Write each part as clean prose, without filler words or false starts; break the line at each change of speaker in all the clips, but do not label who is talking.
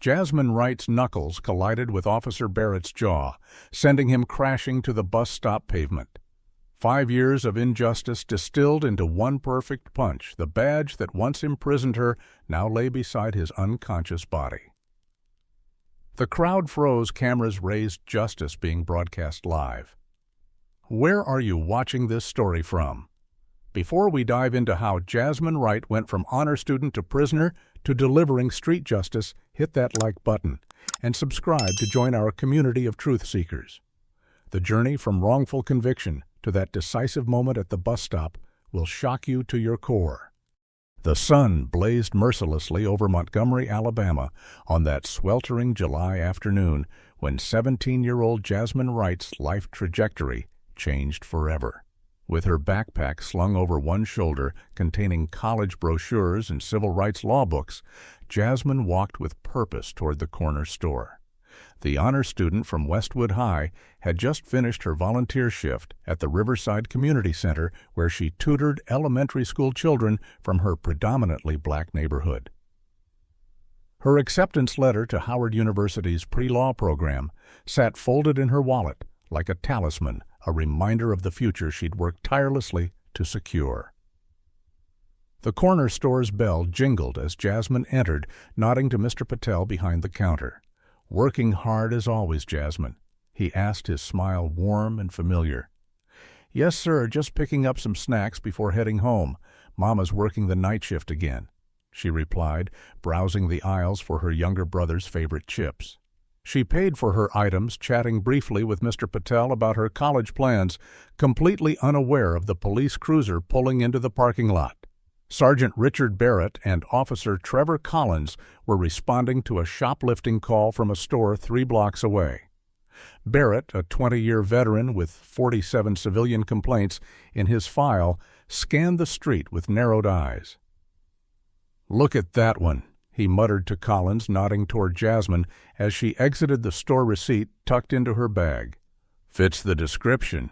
Jasmine Wright's knuckles collided with Officer Barrett's jaw, sending him crashing to the bus stop pavement. 5 years of injustice distilled into one perfect punch. The badge that once imprisoned her now lay beside his unconscious body. The crowd froze. Cameras raised. Justice being broadcast live. Where are you watching this story from? Before we dive into how Jasmine Wright went from honor student to prisoner to delivering street justice, hit that like button and subscribe to join our community of truth seekers. The journey from wrongful conviction to that decisive moment at the bus stop will shock you to your core. The sun blazed mercilessly over Montgomery, Alabama on that sweltering July afternoon when 17-year-old Jasmine Wright's life trajectory changed forever. With her backpack slung over one shoulder containing college brochures and civil rights law books, Jasmine walked with purpose toward the corner store. The honor student from Westwood High had just finished her volunteer shift at the Riverside Community Center, where she tutored elementary school children from her predominantly black neighborhood. Her acceptance letter to Howard University's pre-law program sat folded in her wallet like a talisman, a reminder of the future she'd worked tirelessly to secure. The corner store's bell jingled as Jasmine entered, nodding to Mr. Patel behind the counter. "Working hard as always, Jasmine?" he asked, his smile warm and familiar. "Yes, sir, just picking up some snacks before heading home. Mama's working the night shift again," she replied, browsing the aisles for her younger brother's favorite chips. She paid for her items, chatting briefly with Mr. Patel about her college plans, completely unaware of the police cruiser pulling into the parking lot. Sergeant Richard Barrett and Officer Trevor Collins were responding to a shoplifting call from a store 3 blocks away. Barrett, a 20-year veteran with 47 civilian complaints in his file, scanned the street with narrowed eyes. "Look at that one," he muttered to Collins, nodding toward Jasmine as she exited the store receipt tucked into her bag. "Fits the description."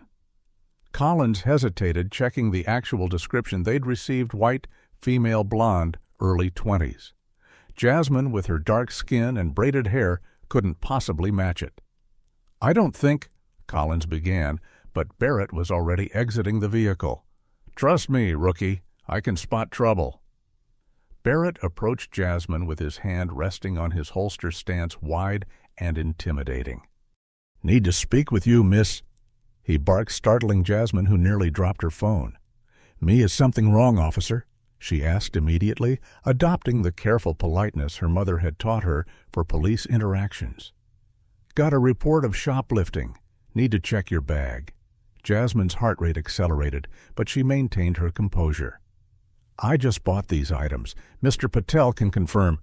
Collins hesitated, checking the actual description they'd received: white, female, blonde, early 20s. Jasmine, with her dark skin and braided hair, couldn't possibly match it. "I don't think," Collins began, but Barrett was already exiting the vehicle. "Trust me, rookie, I can spot trouble." Barrett approached Jasmine with his hand resting on his holster stance, wide and intimidating. "Need to speak with you, miss," he barked, startling Jasmine, who nearly dropped her phone. "Me, is something wrong, officer?" she asked immediately, adopting the careful politeness her mother had taught her for police interactions. "Got a report of shoplifting. Need to check your bag." Jasmine's heart rate accelerated, but she maintained her composure. "I just bought these items. Mr. Patel can confirm."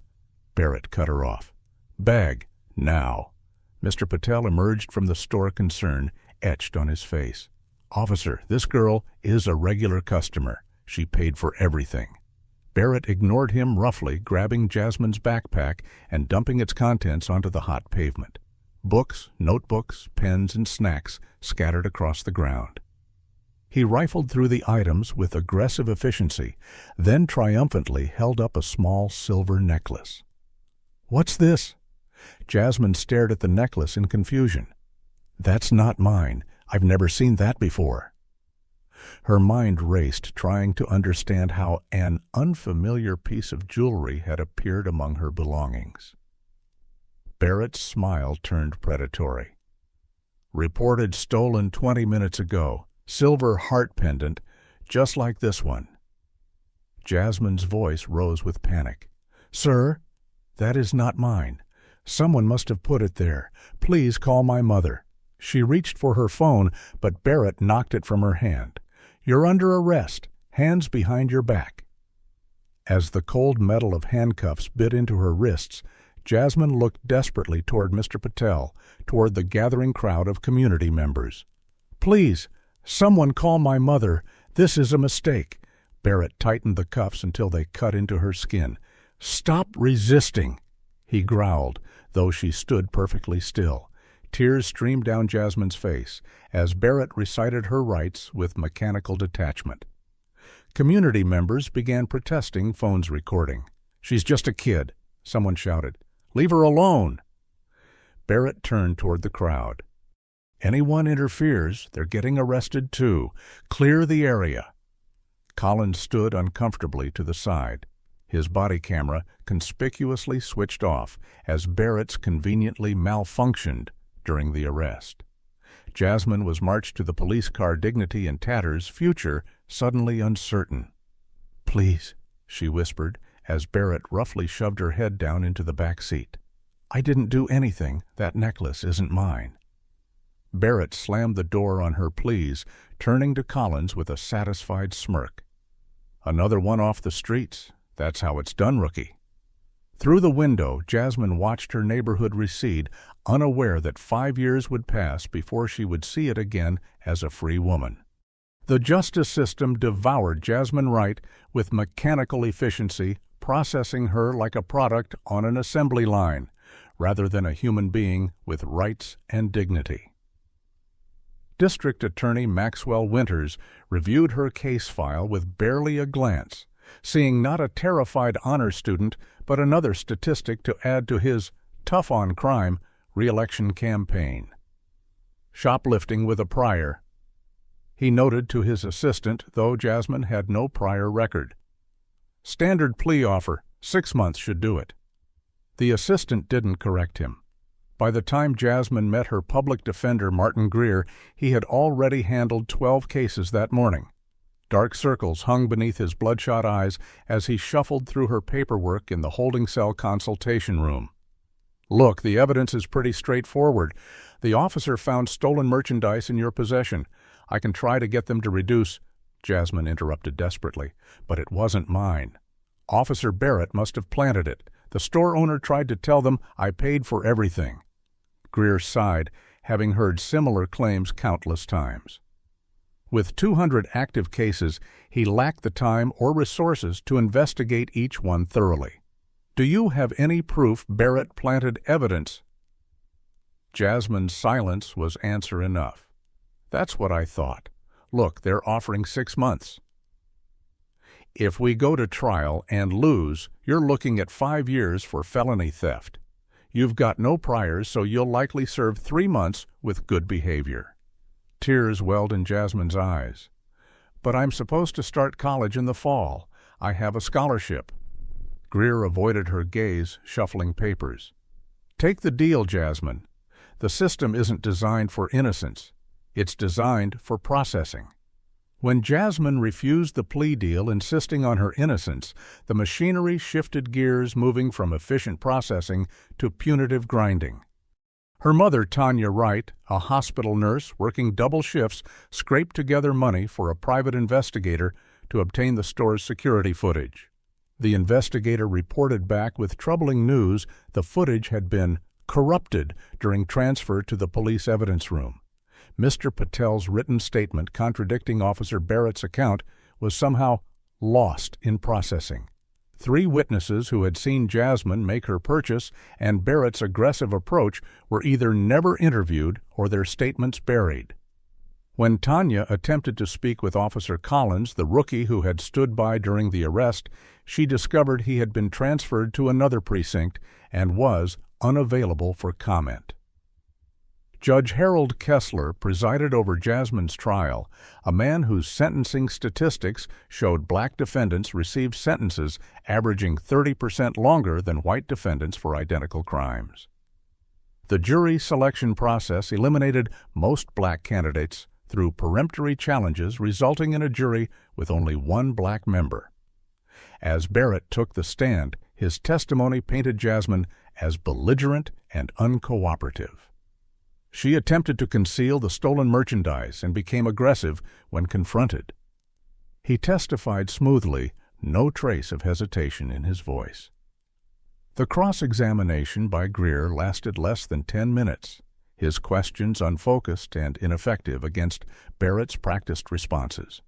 Barrett cut her off. "Bag, now." Mr. Patel emerged from the store, concern etched on his face. "Officer, this girl is a regular customer. She paid for everything." Barrett ignored him roughly, grabbing Jasmine's backpack and dumping its contents onto the hot pavement. Books, notebooks, pens, and snacks scattered across the ground. He rifled through the items with aggressive efficiency, then triumphantly held up a small silver necklace. "What's this?" Jasmine stared at the necklace in confusion. "That's not mine. I've never seen that before." Her mind raced, trying to understand how an unfamiliar piece of jewelry had appeared among her belongings. Barrett's smile turned predatory. "Reported stolen 20 minutes ago. Silver heart pendant, just like this one." Jasmine's voice rose with panic. "Sir, that is not mine. Someone must have put it there. Please call my mother." She reached for her phone, but Barrett knocked it from her hand. "You're under arrest. Hands behind your back." As the cold metal of handcuffs bit into her wrists, Jasmine looked desperately toward Mr. Patel, toward the gathering crowd of community members. "Please, someone call my mother. This is a mistake." Barrett tightened the cuffs until they cut into her skin. "Stop resisting," he growled, though she stood perfectly still. Tears streamed down Jasmine's face as Barrett recited her rights with mechanical detachment. Community members began protesting, phones recording. "She's just a kid," someone shouted. Leave her alone." Barrett turned toward the crowd. "Anyone interferes, they're getting arrested too. Clear the area." Collins stood uncomfortably to the side, his body camera conspicuously switched off as Barrett's conveniently malfunctioned during the arrest. Jasmine was marched to the police car, dignity in tatters, future suddenly uncertain. "Please," she whispered as Barrett roughly shoved her head down into the back seat. "I didn't do anything. That necklace isn't mine." Barrett slammed the door on her pleas, turning to Collins with a satisfied smirk. "Another one off the streets. That's how it's done, rookie." Through the window, Jasmine watched her neighborhood recede, unaware that 5 years would pass before she would see it again as a free woman. The justice system devoured Jasmine Wright with mechanical efficiency, processing her like a product on an assembly line, rather than a human being with rights and dignity. District Attorney Maxwell Winters reviewed her case file with barely a glance, seeing not a terrified honor student, but another statistic to add to his tough-on-crime re-election campaign. Shoplifting with a prior. He noted to his assistant, though Jasmine had no prior record. "Standard plea offer, 6 months should do it." The assistant didn't correct him. By the time Jasmine met her public defender, Martin Greer, he had already handled 12 cases that morning. Dark circles hung beneath his bloodshot eyes as he shuffled through her paperwork in the holding cell consultation room. "Look, the evidence is pretty straightforward. The officer found stolen merchandise in your possession. I can try to get them to reduce," Jasmine interrupted desperately, "but it wasn't mine. Officer Barrett must have planted it. The store owner tried to tell them I paid for everything." Greer sighed, having heard similar claims countless times. With 200 active cases, he lacked the time or resources to investigate each one thoroughly. "Do you have any proof Barrett planted evidence?" Jasmine's silence was answer enough. "That's what I thought. Look, they're offering 6 months. If we go to trial and lose, you're looking at 5 years for felony theft. You've got no priors, so you'll likely serve 3 months with good behavior." Tears welled in Jasmine's eyes. "But I'm supposed to start college in the fall. I have a scholarship." Greer avoided her gaze, shuffling papers. "Take the deal, Jasmine. The system isn't designed for innocence. It's designed for processing." When Jasmine refused the plea deal, insisting on her innocence, the machinery shifted gears, moving from efficient processing to punitive grinding. Her mother, Tanya Wright, a hospital nurse working double shifts, scraped together money for a private investigator to obtain the store's security footage. The investigator reported back with troubling news: the footage had been corrupted during transfer to the police evidence room. Mr. Patel's written statement contradicting Officer Barrett's account was somehow lost in processing. 3 witnesses who had seen Jasmine make her purchase and Barrett's aggressive approach were either never interviewed or their statements buried. When Tanya attempted to speak with Officer Collins, the rookie who had stood by during the arrest, she discovered he had been transferred to another precinct and was unavailable for comment. Judge Harold Kessler presided over Jasmine's trial, a man whose sentencing statistics showed black defendants received sentences averaging 30% longer than white defendants for identical crimes. The jury selection process eliminated most black candidates through peremptory challenges, resulting in a jury with only 1 black member. As Barrett took the stand, his testimony painted Jasmine as belligerent and uncooperative. She attempted to conceal the stolen merchandise and became aggressive when confronted. He testified smoothly, no trace of hesitation in his voice. The cross-examination by Greer lasted less than 10 minutes, his questions unfocused and ineffective against Barrett's practiced responses.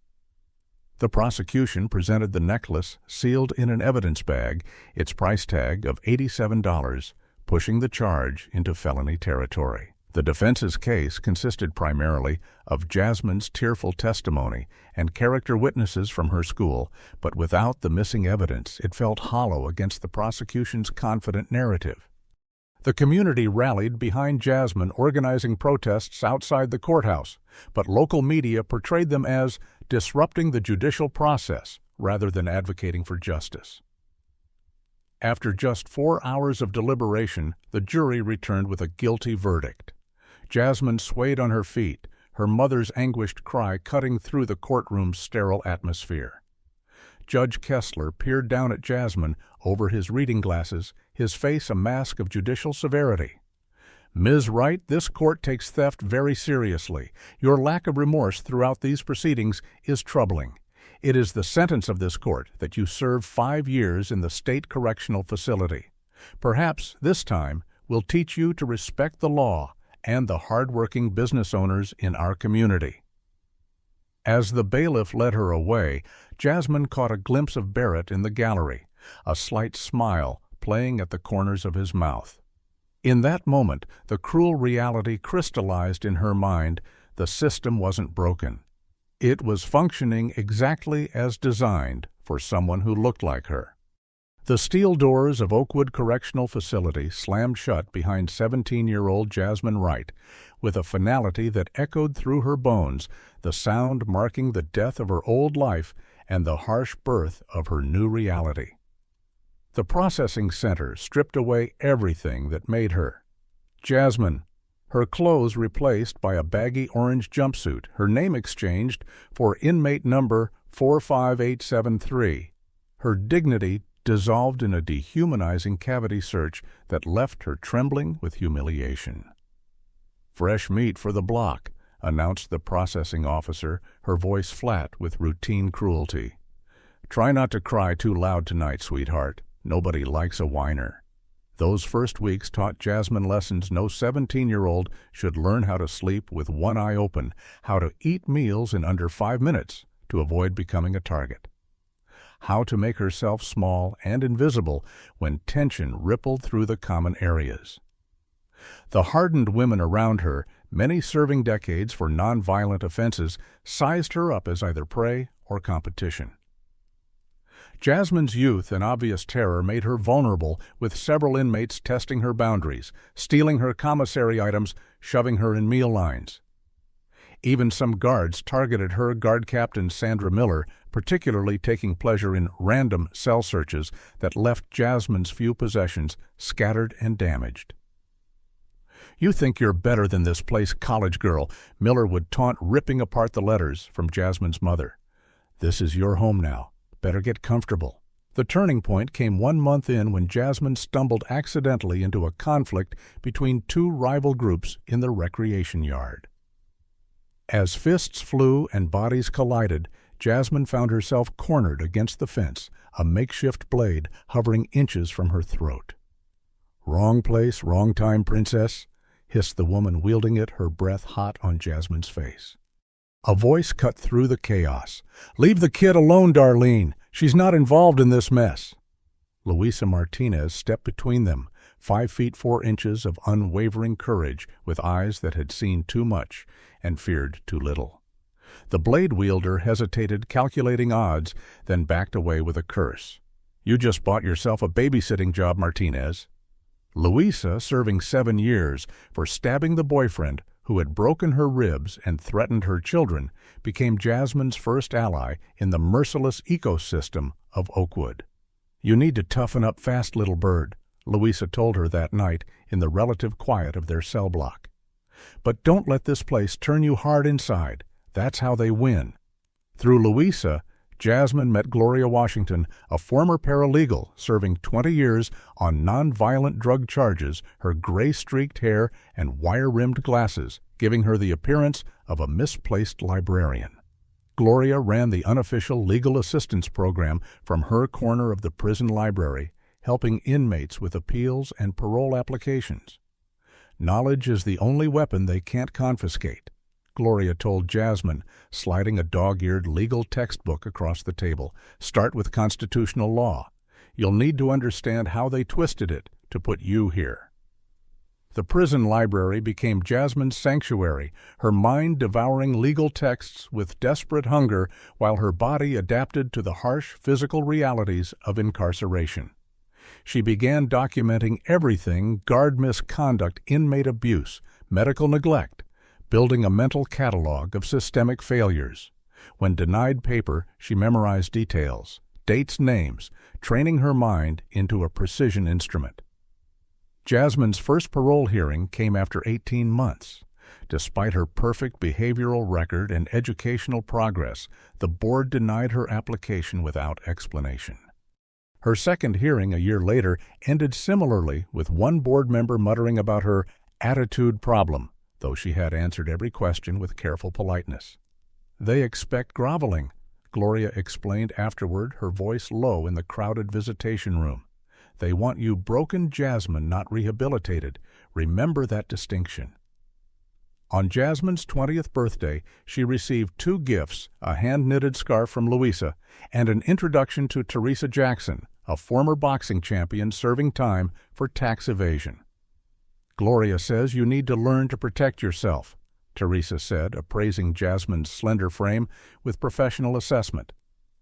The prosecution presented the necklace sealed in an evidence bag, its price tag of $87, pushing the charge into felony territory. The defense's case consisted primarily of Jasmine's tearful testimony and character witnesses from her school, but without the missing evidence, it felt hollow against the prosecution's confident narrative. The community rallied behind Jasmine, organizing protests outside the courthouse, but local media portrayed them as disrupting the judicial process rather than advocating for justice. After just 4 hours of deliberation, the jury returned with a guilty verdict. Jasmine swayed on her feet, her mother's anguished cry cutting through the courtroom's sterile atmosphere. Judge Kessler peered down at Jasmine over his reading glasses, his face a mask of judicial severity. "Ms. Wright, this court takes theft very seriously. Your lack of remorse throughout these proceedings is troubling. It is the sentence of this court that you serve 5 years in the state correctional facility. Perhaps this time will teach you to respect the law and the hard-working business owners in our community." As the bailiff led her away, Jasmine caught a glimpse of Barrett in the gallery, a slight smile playing at the corners of his mouth. In that moment, the cruel reality crystallized in her mind: the system wasn't broken. It was functioning exactly as designed for someone who looked like her. The steel doors of Oakwood Correctional Facility slammed shut behind 17-year-old Jasmine Wright, with a finality that echoed through her bones, the sound marking the death of her old life and the harsh birth of her new reality. The processing center stripped away everything that made her Jasmine, her clothes replaced by a baggy orange jumpsuit, her name exchanged for inmate number 45873, her dignity dissolved in a dehumanizing cavity search that left her trembling with humiliation. "Fresh meat for the block," announced the processing officer, her voice flat with routine cruelty. "Try not to cry too loud tonight, sweetheart. Nobody likes a whiner." Those first weeks taught Jasmine lessons no 17-year-old should learn: how to sleep with one eye open, how to eat meals in under 5 minutes to avoid becoming a target, how to make herself small and invisible when tension rippled through the common areas. The hardened women around her, many serving decades for nonviolent offenses, sized her up as either prey or competition. Jasmine's youth and obvious terror made her vulnerable, with several inmates testing her boundaries, stealing her commissary items, shoving her in meal lines. Even some guards targeted her, Guard Captain Sandra Miller, particularly taking pleasure in random cell searches that left Jasmine's few possessions scattered and damaged. "You think you're better than this place, college girl," Miller would taunt, ripping apart the letters from Jasmine's mother. "This is your home now. Better get comfortable." The turning point came 1 month in, when Jasmine stumbled accidentally into a conflict between 2 rival groups in the recreation yard. As fists flew and bodies collided, Jasmine found herself cornered against the fence, a makeshift blade hovering inches from her throat. "Wrong place, wrong time, princess," hissed the woman wielding it, her breath hot on Jasmine's face. A voice cut through the chaos. "Leave the kid alone, Darlene. She's not involved in this mess." Luisa Martinez stepped between them, 5 feet 4 inches of unwavering courage, with eyes that had seen too much and feared too little. The blade wielder hesitated, calculating odds, then backed away with a curse. "You just bought yourself a babysitting job, Martinez." Luisa, serving 7 years for stabbing the boyfriend who had broken her ribs and threatened her children, became Jasmine's first ally in the merciless ecosystem of Oakwood. "You need to toughen up fast, little bird," Luisa told her that night in the relative quiet of their cell block. "But don't let this place turn you hard inside. That's how they win." Through Luisa, Jasmine met Gloria Washington, a former paralegal serving 20 years on nonviolent drug charges, her gray-streaked hair and wire-rimmed glasses giving her the appearance of a misplaced librarian. Gloria ran the unofficial legal assistance program from her corner of the prison library, helping inmates with appeals and parole applications. "Knowledge is the only weapon they can't confiscate," Gloria told Jasmine, sliding a dog-eared legal textbook across the table. "Start with constitutional law. You'll need to understand how they twisted it to put you here." The prison library became Jasmine's sanctuary, her mind devouring legal texts with desperate hunger while her body adapted to the harsh physical realities of incarceration. She began documenting everything: guard misconduct, inmate abuse, medical neglect, building a mental catalog of systemic failures. When denied paper, she memorized details, dates, names, training her mind into a precision instrument. Jasmine's first parole hearing came after 18 months. Despite her perfect behavioral record and educational progress, the board denied her application without explanation. Her second hearing a year later ended similarly, with one board member muttering about her attitude problem, though she had answered every question with careful politeness. "They expect groveling," Gloria explained afterward, her voice low in the crowded visitation room. "They want you broken, Jasmine, not rehabilitated. Remember that distinction." On Jasmine's 20th birthday, she received 2 gifts: a hand-knitted scarf from Louisa and an introduction to Teresa Jackson, a former boxing champion serving time for tax evasion. "Gloria says you need to learn to protect yourself," Teresa said, appraising Jasmine's slender frame with professional assessment.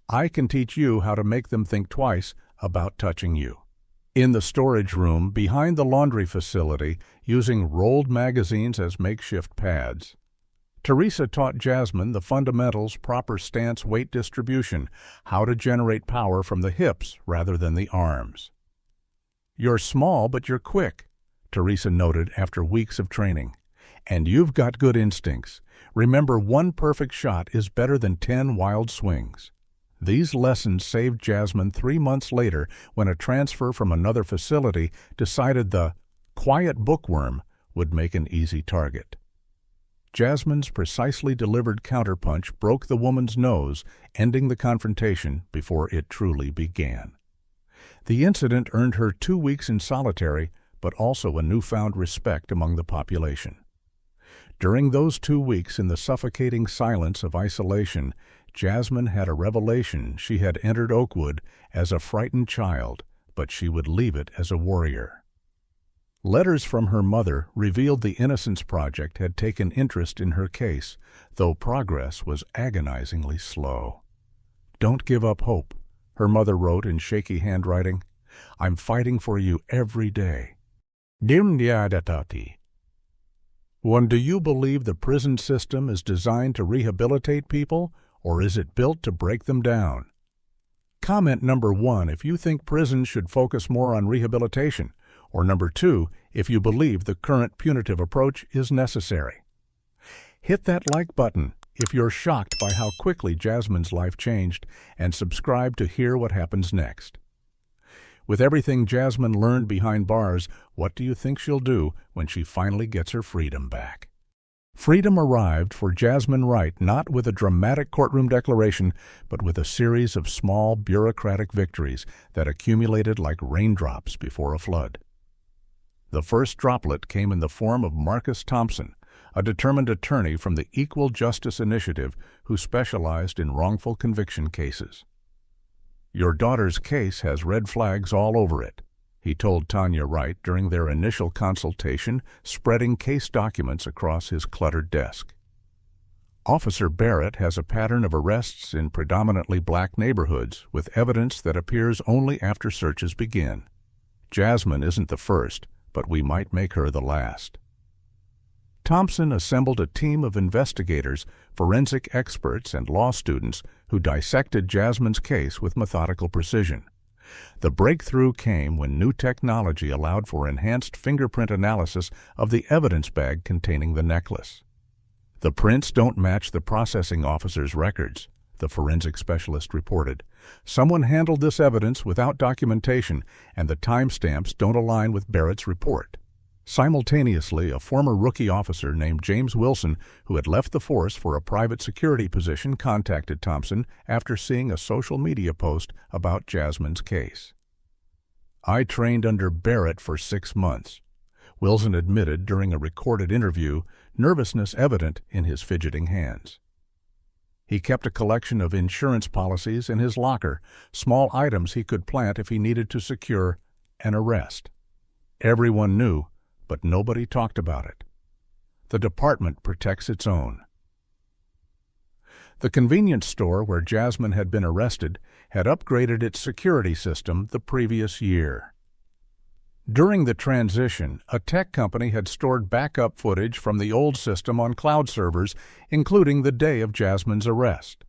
"I can teach you how to make them think twice about touching you." In the storage room behind the laundry facility, using rolled magazines as makeshift pads, Teresa taught Jasmine the fundamentals: proper stance, weight distribution, how to generate power from the hips rather than the arms. "You're small, but you're quick," Teresa noted after weeks of training. "And you've got good instincts. Remember, 1 perfect shot is better than 10 wild swings." These lessons saved Jasmine 3 months later when a transfer from another facility decided the quiet bookworm would make an easy target. Jasmine's precisely delivered counterpunch broke the woman's nose, ending the confrontation before it truly began. The incident earned her 2 weeks in solitary, but also a newfound respect among the population. During those 2 weeks, in the suffocating silence of isolation, Jasmine had a revelation. She had entered Oakwood as a frightened child, but she would leave it as a warrior. Letters from her mother revealed the Innocence Project had taken interest in her case, though progress was agonizingly slow. "Don't give up hope," her mother wrote in shaky handwriting. "I'm fighting for you every day." One, do you believe the prison system is designed to rehabilitate people, or is it built to break them down? Comment number 1 if you think prisons should focus more on rehabilitation, or number 2 if you believe the current punitive approach is necessary. Hit that like button if you're shocked by how quickly Jasmine's life changed, and subscribe to hear what happens next. With everything Jasmine learned behind bars, what do you think she'll do when she finally gets her freedom back? Freedom arrived for Jasmine Wright not with a dramatic courtroom declaration, but with a series of small bureaucratic victories that accumulated like raindrops before a flood. The first droplet came in the form of Marcus Thompson, a determined attorney from the Equal Justice Initiative who specialized in wrongful conviction cases. "Your daughter's case has red flags all over it," he told Tanya Wright during their initial consultation, spreading case documents across his cluttered desk. "Officer Barrett has a pattern of arrests in predominantly black neighborhoods with evidence that appears only after searches begin. Jasmine isn't the first, but we might make her the last." Thompson assembled a team of investigators, forensic experts, and law students who dissected Jasmine's case with methodical precision. The breakthrough came when new technology allowed for enhanced fingerprint analysis of the evidence bag containing the necklace. "The prints don't match the processing officer's records," the forensic specialist reported. "Someone handled this evidence without documentation, and the timestamps don't align with Barrett's report." Simultaneously, a former rookie officer named James Wilson, who had left the force for a private security position, contacted Thompson after seeing a social media post about Jasmine's case. "I trained under Barrett for 6 months," Wilson admitted during a recorded interview, nervousness evident in his fidgeting hands. He kept a collection of insurance policies in his locker, small items he could plant if he needed to secure an arrest. Everyone knew, but nobody talked about it. The department protects its own. The convenience store where Jasmine had been arrested had upgraded its security system the previous year. During the transition, a tech company had stored backup footage from the old system on cloud servers, including the day of Jasmine's arrest.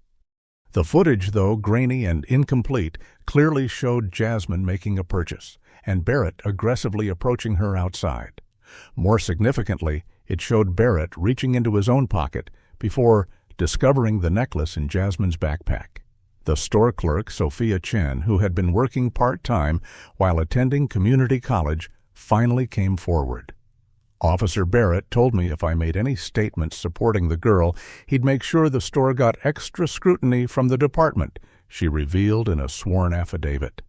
The footage, though grainy and incomplete, clearly showed Jasmine making a purchase, and Barrett aggressively approaching her outside. More significantly, it showed Barrett reaching into his own pocket before discovering the necklace in Jasmine's backpack. The store clerk, Sophia Chen, who had been working part-time while attending community college, finally came forward. Officer Barrett told me if I made any statements supporting the girl, he'd make sure the store got extra scrutiny from the department, she revealed in a sworn affidavit.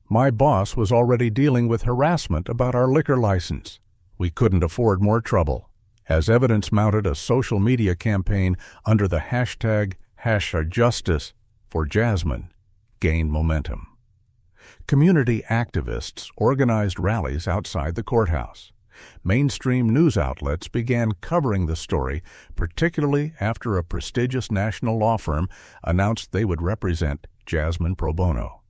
My boss was already dealing with harassment about our liquor license. We couldn't afford more trouble. As evidence mounted, a social media campaign under the hashtag #Justice for Jasmine gained momentum. Community activists organized rallies outside the courthouse. Mainstream news outlets began covering the story, particularly after a prestigious national law firm announced they would represent Jasmine pro bono.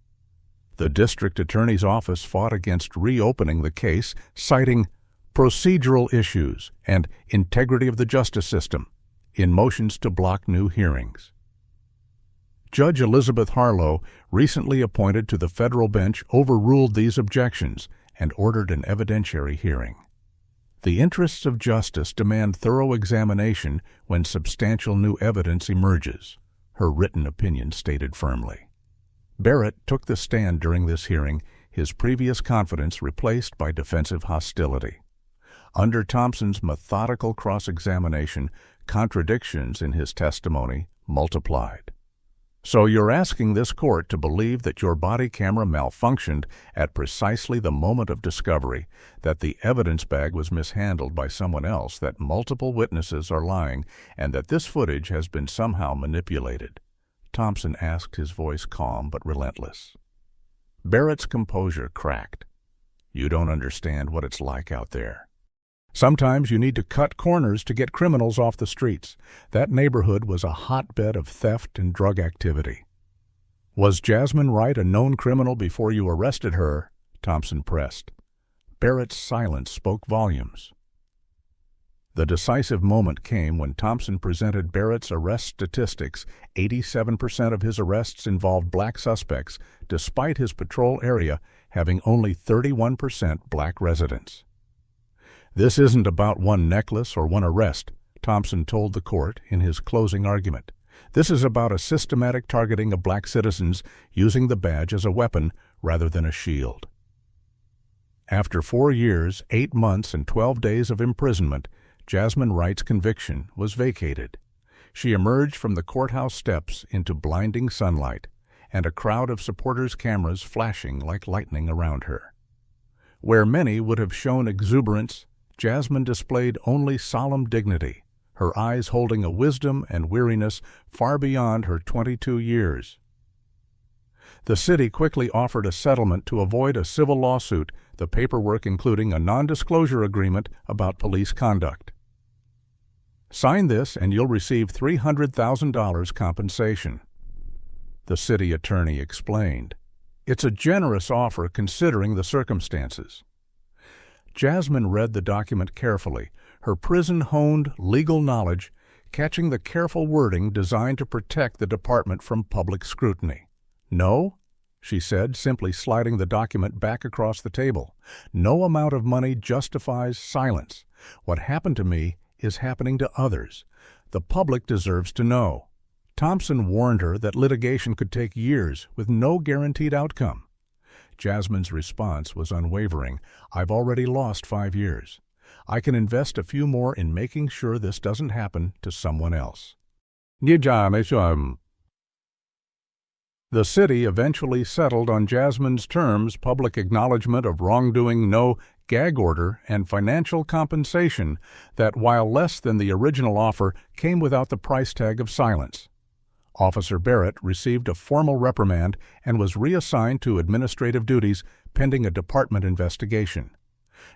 The district attorney's office fought against reopening the case, citing procedural issues and integrity of the justice system in motions to block new hearings. Judge Elizabeth Harlow, recently appointed to the federal bench, overruled these objections and ordered an evidentiary hearing. The interests of justice demand thorough examination when substantial new evidence emerges, her written opinion stated firmly. Barrett took the stand during this hearing, his previous confidence replaced by defensive hostility. Under Thompson's methodical cross-examination, contradictions in his testimony multiplied. So you're asking this court to believe that your body camera malfunctioned at precisely the moment of discovery, that the evidence bag was mishandled by someone else, that multiple witnesses are lying, and that this footage has been somehow manipulated? Thompson asked, his voice calm but relentless. Barrett's composure cracked. You don't understand what it's like out there. Sometimes you need to cut corners to get criminals off the streets. That neighborhood was a hotbed of theft and drug activity. Was Jasmine Wright a known criminal before you arrested her? Thompson pressed. Barrett's silence spoke volumes. The decisive moment came when Thompson presented Barrett's arrest statistics. 87% of his arrests involved black suspects, despite his patrol area having only 31% black residents. This isn't about one necklace or one arrest, Thompson told the court in his closing argument. This is about a systematic targeting of black citizens using the badge as a weapon rather than a shield. After 4 years, 8 months, and 12 days of imprisonment, Jasmine Wright's conviction was vacated. She emerged from the courthouse steps into blinding sunlight, and a crowd of supporters' cameras flashing like lightning around her. Where many would have shown exuberance, Jasmine displayed only solemn dignity, her eyes holding a wisdom and weariness far beyond her 22 years. The city quickly offered a settlement to avoid a civil lawsuit, the paperwork including a non-disclosure agreement about police conduct. Sign this and you'll receive $300,000 compensation, the city attorney explained. It's a generous offer considering the circumstances. Jasmine read the document carefully, her prison-honed legal knowledge catching the careful wording designed to protect the department from public scrutiny. No, she said, simply sliding the document back across the table. No amount of money justifies silence. What happened to me is happening to others. The public deserves to know. Thompson warned her that litigation could take years with no guaranteed outcome. Jasmine's response was unwavering. I've already lost 5 years. I can invest a few more in making sure this doesn't happen to someone else. The city eventually settled on Jasmine's terms: public acknowledgement of wrongdoing, no gag order, and financial compensation that, while less than the original offer, came without the price tag of silence. Officer Barrett received a formal reprimand and was reassigned to administrative duties pending a department investigation.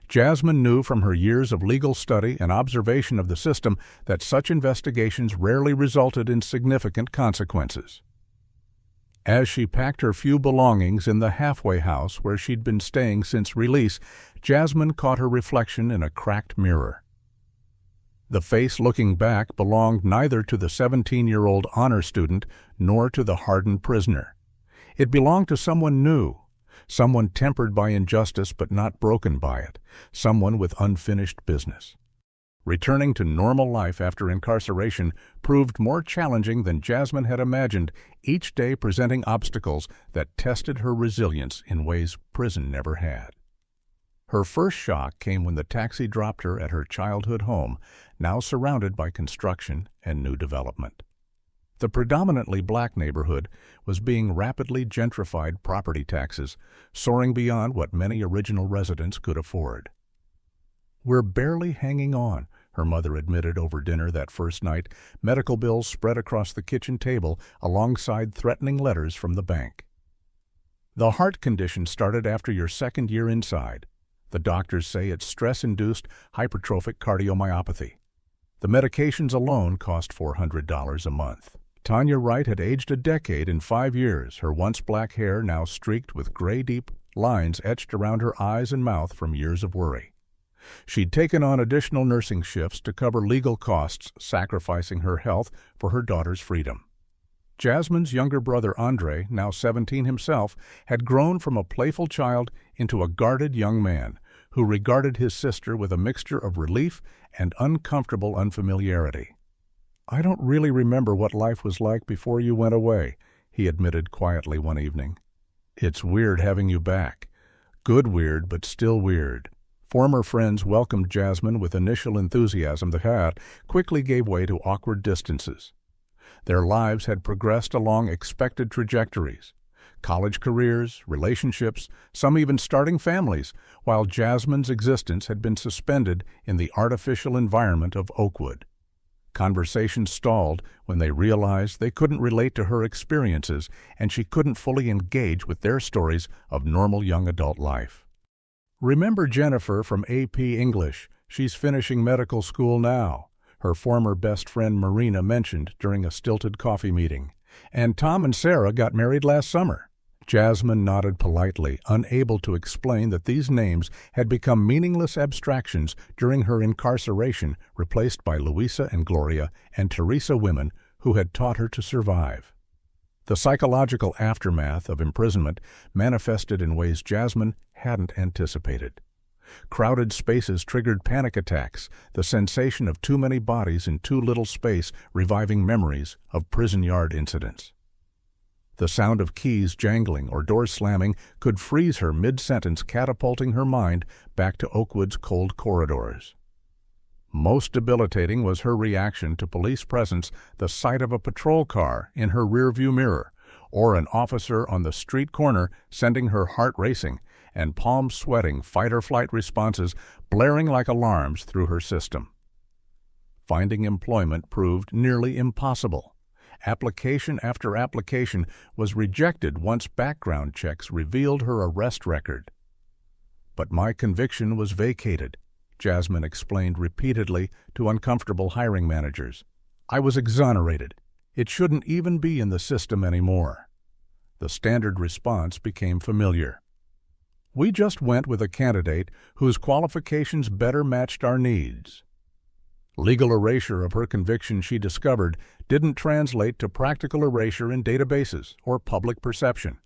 Jasmine knew from her years of legal study and observation of the system that such investigations rarely resulted in significant consequences. As she packed her few belongings in the halfway house where she'd been staying since release, Jasmine caught her reflection in a cracked mirror. The face looking back belonged neither to the 17-year-old honor student nor to the hardened prisoner. It belonged to someone new, someone tempered by injustice but not broken by it, someone with unfinished business. Returning to normal life after incarceration proved more challenging than Jasmine had imagined, each day presenting obstacles that tested her resilience in ways prison never had. Her first shock came when the taxi dropped her at her childhood home, now surrounded by construction and new development. The predominantly black neighborhood was being rapidly gentrified, property taxes soaring beyond what many original residents could afford. "We're barely hanging on," her mother admitted over dinner that first night, medical bills spread across the kitchen table alongside threatening letters from the bank. "The heart condition started after your second year inside. The doctors say it's stress-induced hypertrophic cardiomyopathy. The medications alone cost $400 a month." Tanya Wright had aged a decade in 5 years, her once black hair now streaked with gray deep lines etched around her eyes and mouth from years of worry. She'd taken on additional nursing shifts to cover legal costs, sacrificing her health for her daughter's freedom. Jasmine's younger brother Andre, now 17 himself, had grown from a playful child into a guarded young man who regarded his sister with a mixture of relief and uncomfortable unfamiliarity. "I don't really remember what life was like before you went away," he admitted quietly one evening. "It's weird having you back. Good weird, but still weird." Former friends welcomed Jasmine with initial enthusiasm that quickly gave way to awkward distances. Their lives had progressed along expected trajectories. College careers, relationships, some even starting families, while Jasmine's existence had been suspended in the artificial environment of Oakwood. Conversations stalled when they realized they couldn't relate to her experiences and she couldn't fully engage with their stories of normal young adult life. "Remember Jennifer from AP English? She's finishing medical school now," her former best friend Marina mentioned during a stilted coffee meeting. "And Tom and Sarah got married last summer." Jasmine nodded politely, unable to explain that these names had become meaningless abstractions during her incarceration, replaced by Louisa and Gloria and Teresa women who had taught her to survive. The psychological aftermath of imprisonment manifested in ways Jasmine hadn't anticipated. Crowded spaces triggered panic attacks, the sensation of too many bodies in too little space reviving memories of prison yard incidents. The sound of keys jangling or doors slamming could freeze her mid-sentence, catapulting her mind back to Oakwood's cold corridors. Most debilitating was her reaction to police presence, the sight of a patrol car in her rearview mirror, or an officer on the street corner sending her heart racing and palms sweating, fight-or-flight responses blaring like alarms through her system. Finding employment proved nearly impossible. Application after application was rejected once background checks revealed her arrest record. "But my conviction was vacated," Jasmine explained repeatedly to uncomfortable hiring managers. "I was exonerated. It shouldn't even be in the system anymore." The standard response became familiar. "We just went with a candidate whose qualifications better matched our needs." Legal erasure of her conviction, she discovered, didn't translate to practical erasure in databases or public perception.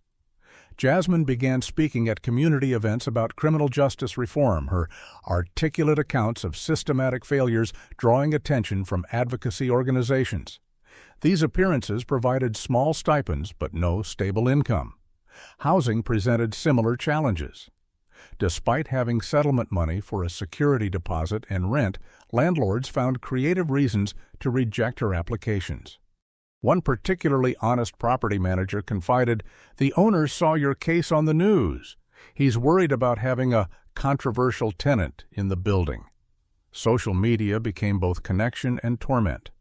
Jasmine began speaking at community events about criminal justice reform, her articulate accounts of systematic failures drawing attention from advocacy organizations. These appearances provided small stipends but no stable income. Housing presented similar challenges. Despite having settlement money for a security deposit and rent, landlords found creative reasons to reject her applications. One particularly honest property manager confided, "The owner saw your case on the news. He's worried about having a controversial tenant in the building." Social media became both connection and torment.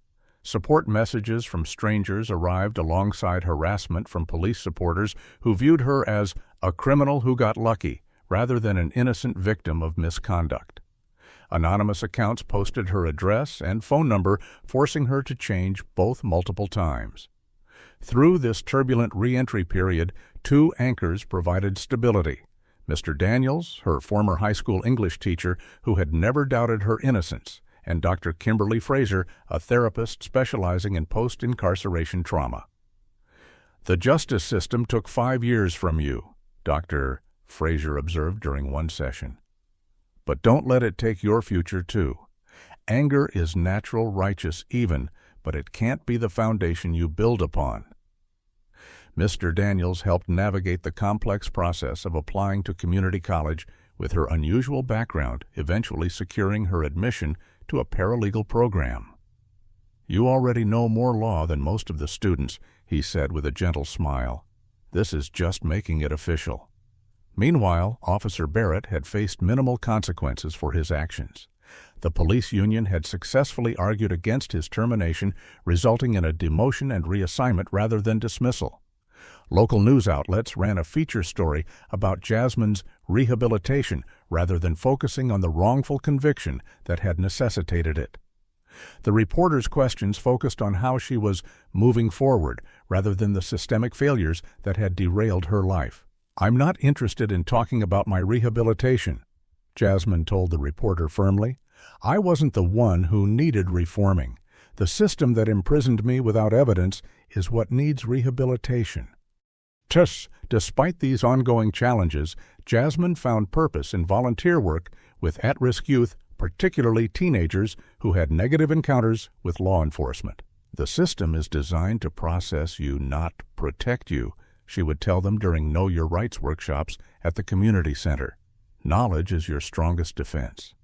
Support messages from strangers arrived alongside harassment from police supporters who viewed her as a criminal who got lucky, rather than an innocent victim of misconduct. Anonymous accounts posted her address and phone number, forcing her to change both multiple times. Through this turbulent re-entry period, two anchors provided stability. Mr. Daniels, her former high school English teacher who had never doubted her innocence, and Dr. Kimberly Fraser, a therapist specializing in post-incarceration trauma. "The justice system took 5 years from you," Dr. Fraser observed during one session. "But don't let it take your future, too. Anger is natural, righteous, even, but it can't be the foundation you build upon." Mr. Daniels helped navigate the complex process of applying to community college with her unusual background, eventually securing her admission to a paralegal program. "You already know more law than most of the students," he said with a gentle smile. "This is just making it official." Meanwhile, Officer Barrett had faced minimal consequences for his actions. The police union had successfully argued against his termination, resulting in a demotion and reassignment rather than dismissal. Local news outlets ran a feature story about Jasmine's rehabilitation rather than focusing on the wrongful conviction that had necessitated it. The reporters' questions focused on how she was moving forward rather than the systemic failures that had derailed her life. "I'm not interested in talking about my rehabilitation," Jasmine told the reporter firmly. "I wasn't the one who needed reforming. The system that imprisoned me without evidence is what needs rehabilitation." Despite these ongoing challenges, Jasmine found purpose in volunteer work with at-risk youth, particularly teenagers who had negative encounters with law enforcement. "The system is designed to process you, not protect you," she would tell them during Know Your Rights workshops at the community center. "Knowledge is your strongest defense."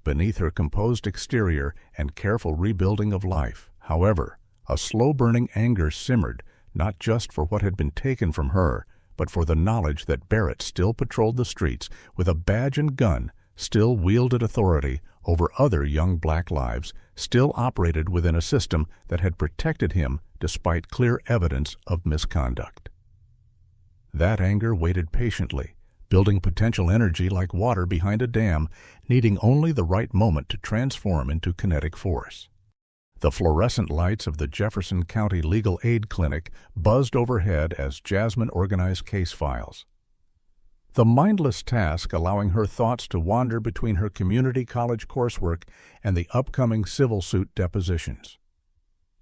Beneath her composed exterior and careful rebuilding of life, however, a slow-burning anger simmered, not just for what had been taken from her, but for the knowledge that Barrett still patrolled the streets with a badge and gun, still wielded authority over other young black lives, still operated within a system that had protected him despite clear evidence of misconduct. That anger waited patiently, building potential energy like water behind a dam, needing only the right moment to transform into kinetic force. The fluorescent lights of the Jefferson County Legal Aid Clinic buzzed overhead as Jasmine organized case files. The mindless task allowing her thoughts to wander between her community college coursework and the upcoming civil suit depositions.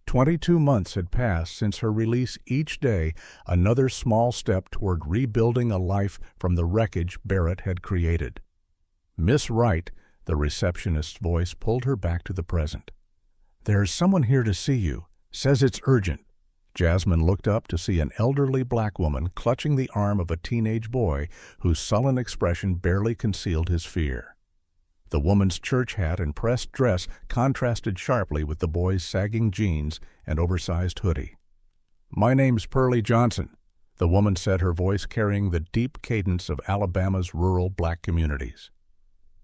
22 months had passed since her release, each day another small step toward rebuilding a life from the wreckage Barrett had created. "Miss Wright," the receptionist's voice pulled her back to the present. "There's someone here to see you. Says it's urgent." Jasmine looked up to see an elderly black woman clutching the arm of a teenage boy whose sullen expression barely concealed his fear. The woman's church hat and pressed dress contrasted sharply with the boy's sagging jeans and oversized hoodie. "My name's Pearlie Johnson," the woman said, her voice carrying the deep cadence of Alabama's rural black communities.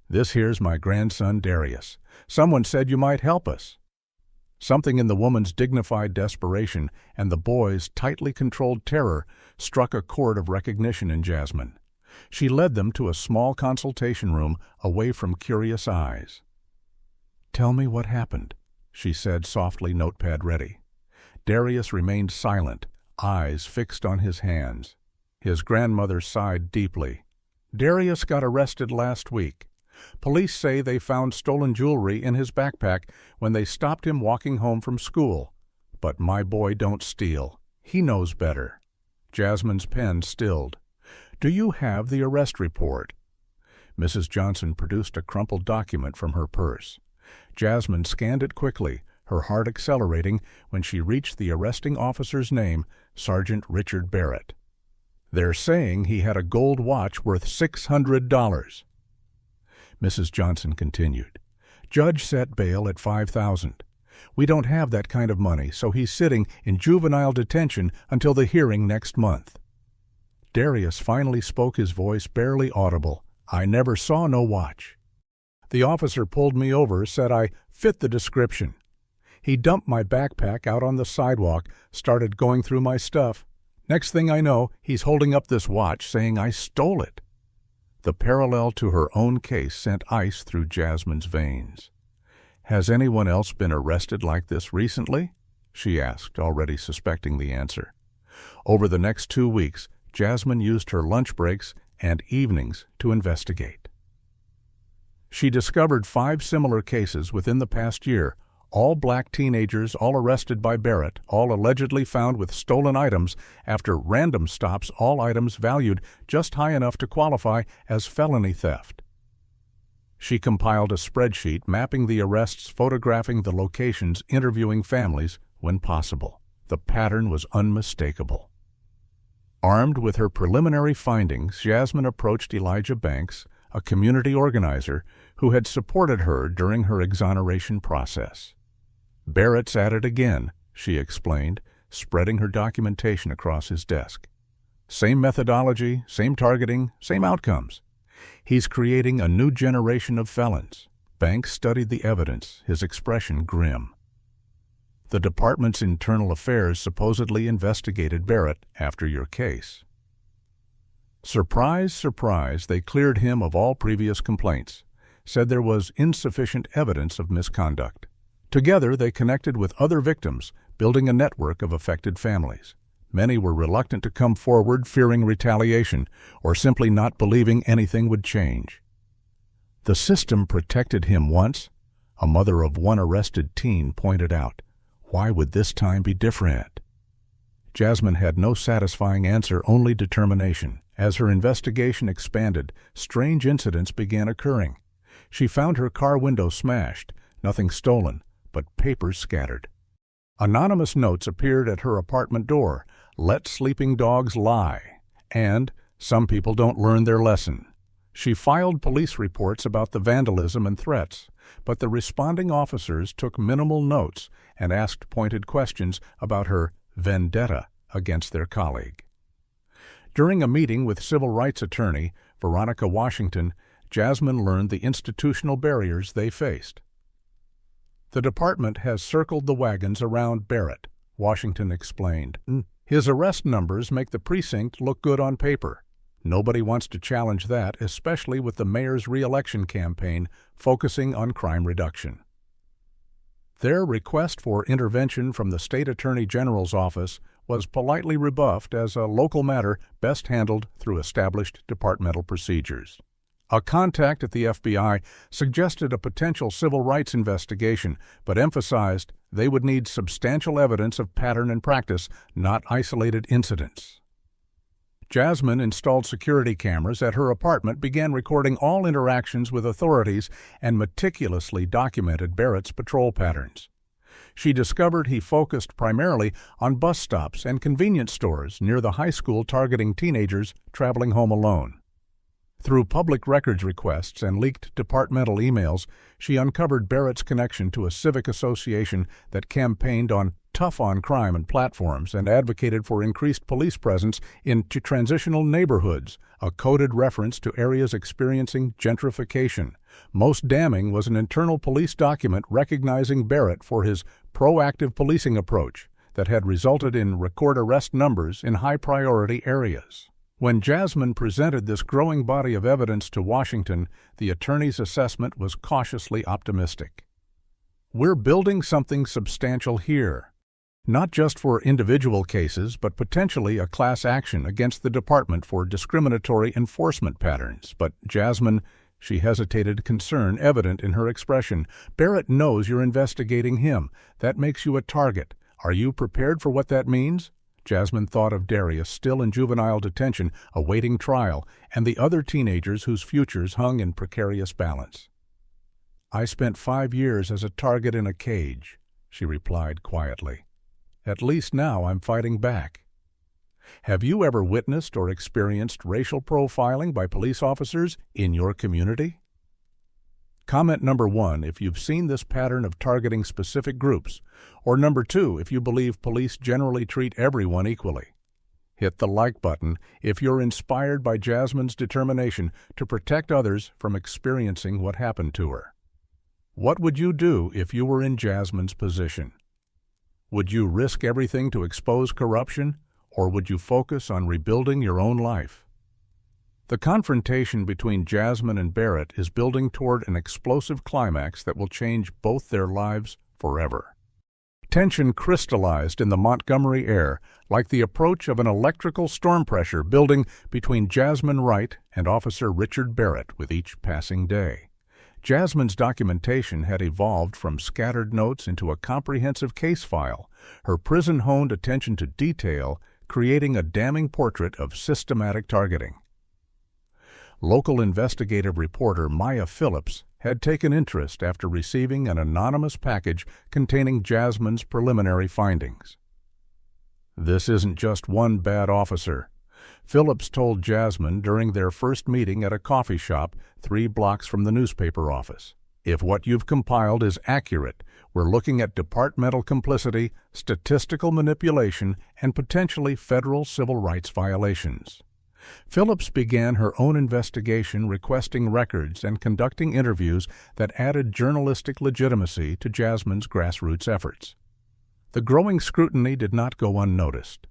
"This here's my grandson Darius. Someone said you might help us." Something in the woman's dignified desperation and the boy's tightly controlled terror struck a chord of recognition in Jasmine. She led them to a small consultation room away from curious eyes. "Tell me what happened," she said softly, notepad ready. Darius remained silent, eyes fixed on his hands. His grandmother sighed deeply. "Darius got arrested last week. Police say they found stolen jewelry in his backpack when they stopped him walking home from school. But my boy don't steal. He knows better." Jasmine's pen stilled. "Do you have the arrest report?" Mrs. Johnson produced a crumpled document from her purse. Jasmine scanned it quickly, her heart accelerating when she reached the arresting officer's name, Sergeant Richard Barrett. "They're saying he had a gold watch worth $600. Mrs. Johnson continued. "Judge set bail at $5,000. We don't have that kind of money, so he's sitting in juvenile detention until the hearing next month." Darius finally spoke, his voice barely audible. "I never saw no watch. The officer pulled me over, said I fit the description. He dumped my backpack out on the sidewalk, started going through my stuff. Next thing I know, he's holding up this watch saying I stole it." The parallel to her own case sent ice through Jasmine's veins. "Has anyone else been arrested like this recently?" she asked, already suspecting the answer. Over the next 2 weeks, Jasmine used her lunch breaks and evenings to investigate. She discovered 5 similar cases within the past year, all black teenagers, all arrested by Barrett, all allegedly found with stolen items after random stops, all items valued just high enough to qualify as felony theft. She compiled a spreadsheet mapping the arrests, photographing the locations, interviewing families when possible. The pattern was unmistakable. Armed with her preliminary findings, Jasmine approached Elijah Banks, a community organizer who had supported her during her exoneration process. "Barrett's at it again," she explained, spreading her documentation across his desk. "Same methodology, same targeting, same outcomes. He's creating a new generation of felons." Banks studied the evidence, his expression grim. "The department's internal affairs supposedly investigated Barrett after your case. Surprise, surprise, they cleared him of all previous complaints, said there was insufficient evidence of misconduct. Together, they connected with other victims, building a network of affected families. Many were reluctant to come forward, fearing retaliation, or simply not believing anything would change. The system protected him once," a mother of one arrested teen pointed out. "Why would this time be different?" Jasmine had no satisfying answer, only determination. As her investigation expanded, strange incidents began occurring. She found her car window smashed, nothing stolen, but papers scattered. Anonymous notes appeared at her apartment door. "Let sleeping dogs lie," and "Some people don't learn their lesson." She filed police reports about the vandalism and threats, but the responding officers took minimal notes and asked pointed questions about her vendetta against their colleague. During a meeting with civil rights attorney Veronica Washington, Jasmine learned the institutional barriers they faced. "The department has circled the wagons around Barrett," Washington explained. "His arrest numbers make the precinct look good on paper. Nobody wants to challenge that, especially with the mayor's re-election campaign focusing on crime reduction." Their request for intervention from the state attorney general's office was politely rebuffed as a local matter best handled through established departmental procedures. A contact at the FBI suggested a potential civil rights investigation, but emphasized they would need substantial evidence of pattern and practice, not isolated incidents. Jasmine installed security cameras at her apartment, began recording all interactions with authorities, and meticulously documented Barrett's patrol patterns. She discovered he focused primarily on bus stops and convenience stores near the high school, targeting teenagers traveling home alone. Through public records requests and leaked departmental emails, she uncovered Barrett's connection to a civic association that campaigned on tough on crime and platforms and advocated for increased police presence in transitional neighborhoods, a coded reference to areas experiencing gentrification. Most damning was an internal police document recognizing Barrett for his proactive policing approach that had resulted in record arrest numbers in high-priority areas. When Jasmine presented this growing body of evidence to Washington, the attorney's assessment was cautiously optimistic. "We're building something substantial here, not just for individual cases, but potentially a class action against the department for discriminatory enforcement patterns." But Jasmine, she hesitated, concern evident in her expression. "Barrett knows you're investigating him. That makes you a target. Are you prepared for what that means?" Jasmine thought of Darius, still in juvenile detention, awaiting trial, and the other teenagers whose futures hung in precarious balance. "I spent 5 years as a target in a cage," she replied quietly. "At least now I'm fighting back." Have you ever witnessed or experienced racial profiling by police officers in your community? Comment number 1 if you've seen this pattern of targeting specific groups, or number 2 if you believe police generally treat everyone equally. Hit the like button if you're inspired by Jasmine's determination to protect others from experiencing what happened to her. What would you do if you were in Jasmine's position? Would you risk everything to expose corruption, or would you focus on rebuilding your own life? The confrontation between Jasmine and Barrett is building toward an explosive climax that will change both their lives forever. Tension crystallized in the Montgomery air like the approach of an electrical storm pressure building between Jasmine Wright and Officer Richard Barrett with each passing day. Jasmine's documentation had evolved from scattered notes into a comprehensive case file, her prison-honed attention to detail creating a damning portrait of systematic targeting. Local investigative reporter Maya Phillips had taken interest after receiving an anonymous package containing Jasmine's preliminary findings. "This isn't just one bad officer," Phillips told Jasmine during their first meeting at a coffee shop 3 blocks from the newspaper office. "If what you've compiled is accurate, we're looking at departmental complicity, statistical manipulation, and potentially federal civil rights violations." Phillips began her own investigation, requesting records and conducting interviews that added journalistic legitimacy to Jasmine's grassroots efforts. The growing scrutiny did not go unnoticed.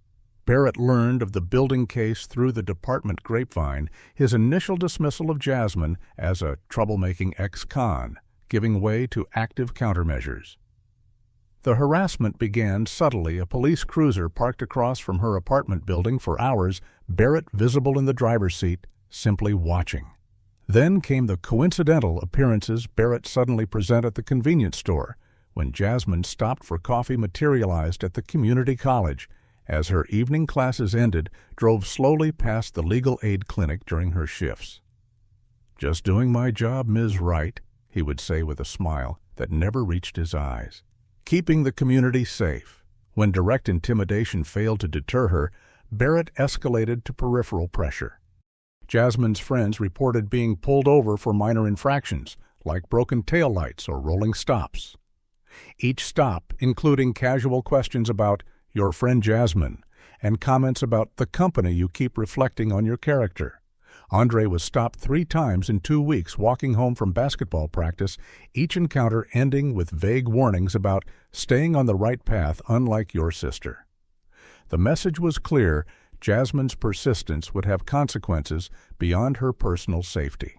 Barrett learned of the building case through the department grapevine, his initial dismissal of Jasmine as a troublemaking ex-con, giving way to active countermeasures. The harassment began subtly, a police cruiser parked across from her apartment building for hours, Barrett visible in the driver's seat, simply watching. Then came the coincidental appearances Barrett suddenly present at the convenience store, when Jasmine stopped for coffee materialized at the community college, as her evening classes ended, drove slowly past the legal aid clinic during her shifts. "Just doing my job, Ms. Wright," he would say with a smile that never reached his eyes. Keeping the community safe. When direct intimidation failed to deter her, Barrett escalated to peripheral pressure. Jasmine's friends reported being pulled over for minor infractions, like broken taillights or rolling stops. Each stop including casual questions about "your friend Jasmine" and comments about the company you keep reflecting on your character. Andre was stopped 3 times in 2 weeks walking home from basketball practice, each encounter ending with vague warnings about staying on the right path, unlike your sister. The message was clear: Jasmine's persistence would have consequences beyond her personal safety.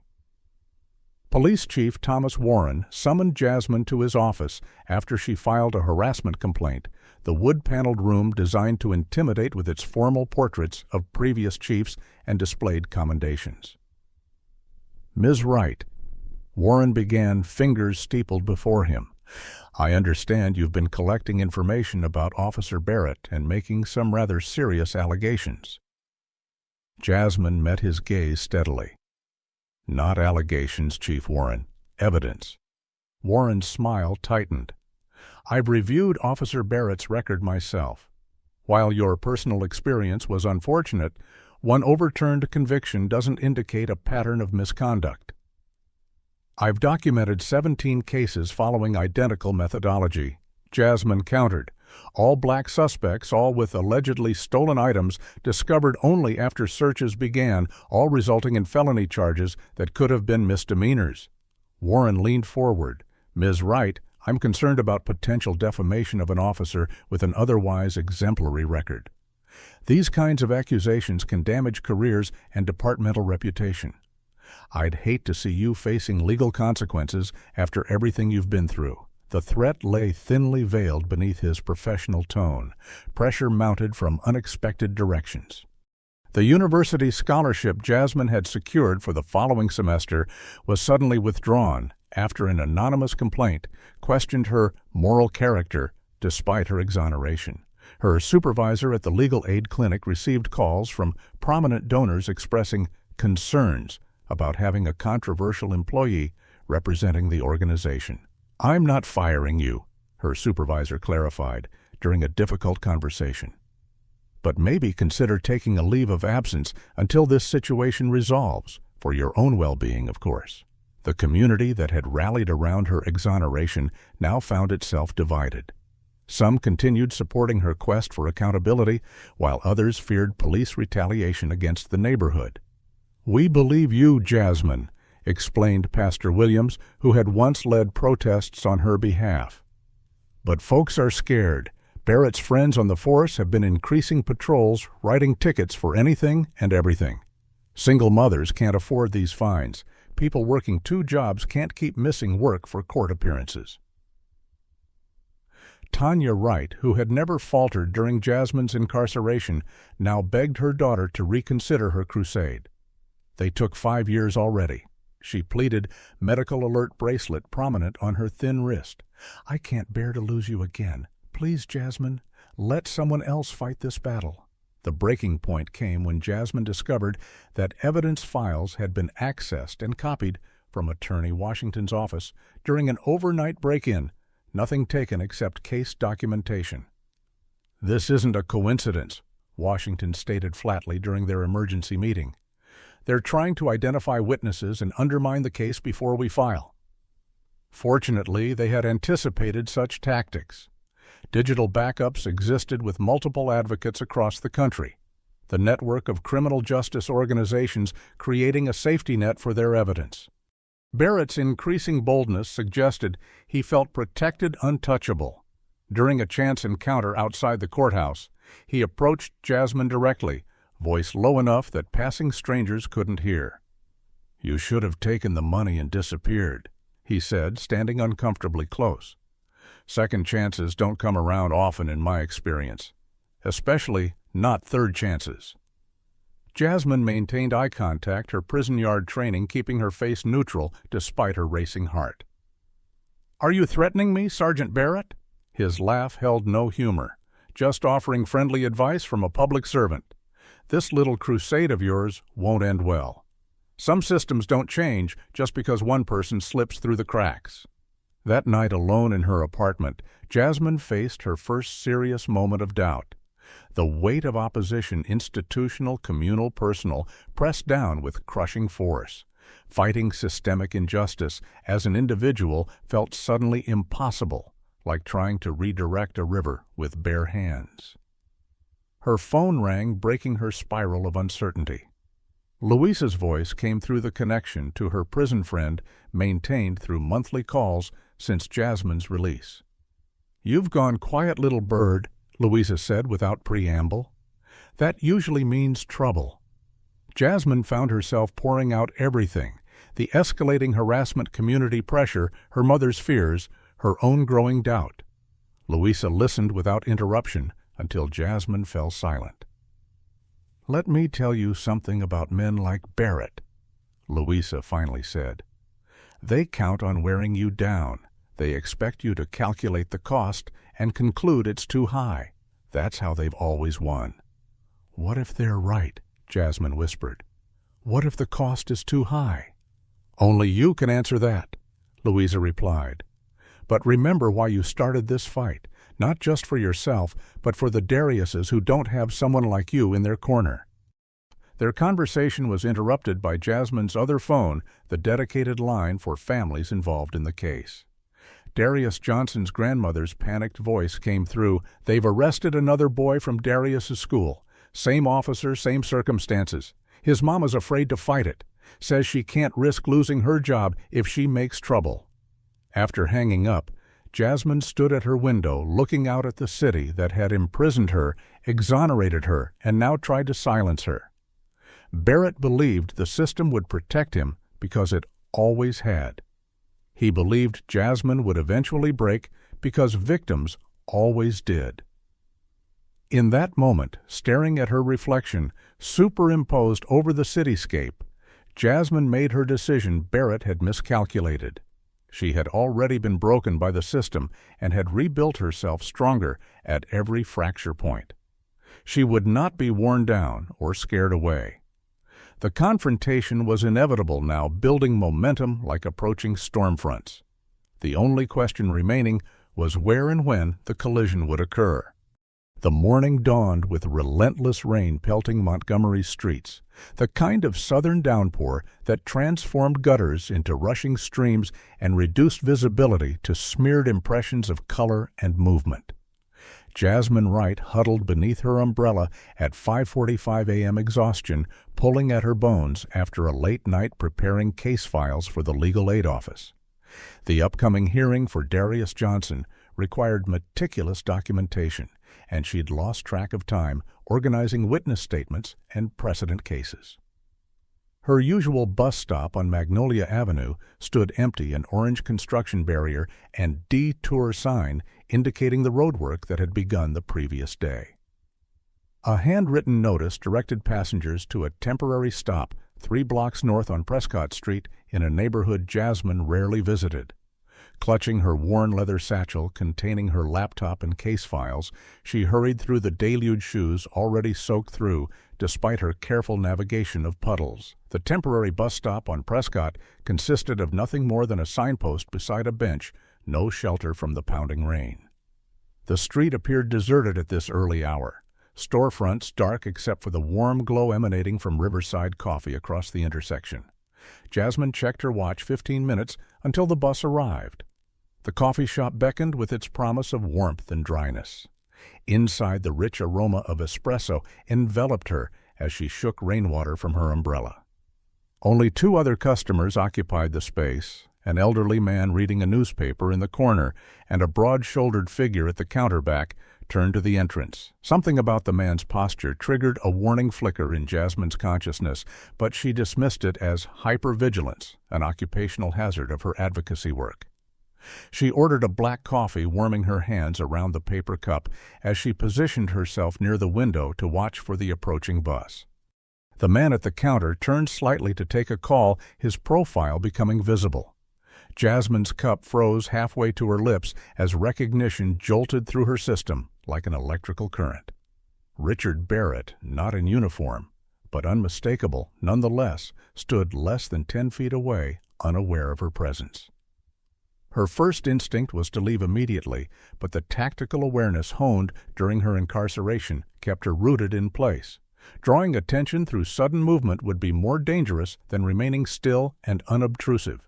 Police Chief Thomas Warren summoned Jasmine to his office after she filed a harassment complaint, the wood-paneled room designed to intimidate with its formal portraits of previous chiefs and displayed commendations. "Ms. Wright," Warren began, fingers steepled before him, "I understand you've been collecting information about Officer Barrett and making some rather serious allegations." Jasmine met his gaze steadily. "Not allegations, Chief Warren. Evidence." Warren's smile tightened. "I've reviewed Officer Barrett's record myself. While your personal experience was unfortunate, one overturned conviction doesn't indicate a pattern of misconduct. I've documented 17 cases following identical methodology," Jasmine countered. "All black suspects, all with allegedly stolen items, discovered only after searches began, all resulting in felony charges that could have been misdemeanors." Warren leaned forward. "Ms. Wright, I'm concerned about potential defamation of an officer with an otherwise exemplary record. These kinds of accusations can damage careers and departmental reputation. I'd hate to see you facing legal consequences after everything you've been through." The threat lay thinly veiled beneath his professional tone, pressure mounted from unexpected directions. The university scholarship Jasmine had secured for the following semester was suddenly withdrawn after an anonymous complaint questioned her moral character despite her exoneration. Her supervisor at the legal aid clinic received calls from prominent donors expressing concerns about having a controversial employee representing the organization. "I'm not firing you," her supervisor clarified during a difficult conversation. "But maybe consider taking a leave of absence until this situation resolves, for your own well-being, of course." The community that had rallied around her exoneration now found itself divided. Some continued supporting her quest for accountability, while others feared police retaliation against the neighborhood. "We believe you, Jasmine," explained Pastor Williams, who had once led protests on her behalf. "But folks are scared. Barrett's friends on the force have been increasing patrols, writing tickets for anything and everything. Single mothers can't afford these fines. People working 2 jobs can't keep missing work for court appearances." Tanya Wright, who had never faltered during Jasmine's incarceration, now begged her daughter to reconsider her crusade. They took 5 years already. She pleaded, medical alert bracelet prominent on her thin wrist. "I can't bear to lose you again. Please, Jasmine, let someone else fight this battle." The breaking point came when Jasmine discovered that evidence files had been accessed and copied from Attorney Washington's office during an overnight break-in, nothing taken except case documentation. "This isn't a coincidence," Washington stated flatly during their emergency meeting. "They're trying to identify witnesses and undermine the case before we file." Fortunately, they had anticipated such tactics. Digital backups existed with multiple advocates across the country, the network of criminal justice organizations creating a safety net for their evidence. Barrett's increasing boldness suggested he felt protected, untouchable. During a chance encounter outside the courthouse, he approached Jasmine directly, voice low enough that passing strangers couldn't hear. "You should have taken the money and disappeared," he said, standing uncomfortably close. "Second chances don't come around often in my experience, especially not third chances." Jasmine maintained eye contact, her prison yard training keeping her face neutral despite her racing heart. "Are you threatening me, Sergeant Barrett?" His laugh held no humor, just offering friendly advice from a public servant. "This little crusade of yours won't end well. Some systems don't change just because one person slips through the cracks." That night alone in her apartment, Jasmine faced her first serious moment of doubt. The weight of opposition, institutional, communal, personal, pressed down with crushing force. Fighting systemic injustice as an individual felt suddenly impossible, like trying to redirect a river with bare hands. Her phone rang, breaking her spiral of uncertainty. Louisa's voice came through the connection to her prison friend, maintained through monthly calls since Jasmine's release. "You've gone quiet, little bird," Louisa said without preamble. "That usually means trouble." Jasmine found herself pouring out everything: the escalating harassment, community pressure, her mother's fears, her own growing doubt. Louisa listened without interruption until Jasmine fell silent. "Let me tell you something about men like Barrett," Louisa finally said. "They count on wearing you down. They expect you to calculate the cost and conclude it's too high. That's how they've always won." "What if they're right?" Jasmine whispered. "What if the cost is too high?" "Only you can answer that," Louisa replied. "But remember why you started this fight, not just for yourself, but for the Dariuses who don't have someone like you in their corner." Their conversation was interrupted by Jasmine's other phone, the dedicated line for families involved in the case. Darius Johnson's grandmother's panicked voice came through. "They've arrested another boy from Darius's school. Same officer, same circumstances. His mama's afraid to fight it. Says she can't risk losing her job if she makes trouble." After hanging up, Jasmine stood at her window looking out at the city that had imprisoned her, exonerated her, and now tried to silence her. Barrett believed the system would protect him because it always had. He believed Jasmine would eventually break because victims always did. In that moment, staring at her reflection, superimposed over the cityscape, Jasmine made her decision Barrett had miscalculated. She had already been broken by the system and had rebuilt herself stronger at every fracture point. She would not be worn down or scared away. The confrontation was inevitable now, building momentum like approaching storm fronts. The only question remaining was where and when the collision would occur. The morning dawned with relentless rain pelting Montgomery's streets, the kind of southern downpour that transformed gutters into rushing streams and reduced visibility to smeared impressions of color and movement. Jasmine Wright huddled beneath her umbrella at 5:45 a.m. exhaustion, pulling at her bones after a late night preparing case files for the legal aid office. The upcoming hearing for Darius Johnson required meticulous documentation, and she'd lost track of time organizing witness statements and precedent cases. Her usual bus stop on Magnolia Avenue stood empty, an orange construction barrier and detour sign indicating the roadwork that had begun the previous day. A handwritten notice directed passengers to a temporary stop 3 blocks north on Prescott Street in a neighborhood Jasmine rarely visited. Clutching her worn leather satchel containing her laptop and case files, she hurried through the deluge shoes already soaked through, despite her careful navigation of puddles. The temporary bus stop on Prescott consisted of nothing more than a signpost beside a bench, no shelter from the pounding rain. The street appeared deserted at this early hour, storefronts dark except for the warm glow emanating from Riverside Coffee across the intersection. Jasmine checked her watch 15 minutes until the bus arrived. The coffee shop beckoned with its promise of warmth and dryness. Inside, the rich aroma of espresso enveloped her as she shook rainwater from her umbrella. Only 2 other customers occupied the space, an elderly man reading a newspaper in the corner and a broad-shouldered figure at the counter back turned to the entrance. Something about the man's posture triggered a warning flicker in Jasmine's consciousness, but she dismissed it as hypervigilance, an occupational hazard of her advocacy work. She ordered a black coffee, warming her hands around the paper cup as she positioned herself near the window to watch for the approaching bus. The man at the counter turned slightly to take a call, his profile becoming visible. Jasmine's cup froze halfway to her lips as recognition jolted through her system like an electrical current. Richard Barrett, not in uniform, but unmistakable nonetheless, stood less than 10 feet away, unaware of her presence. Her first instinct was to leave immediately, but the tactical awareness honed during her incarceration kept her rooted in place. Drawing attention through sudden movement would be more dangerous than remaining still and unobtrusive.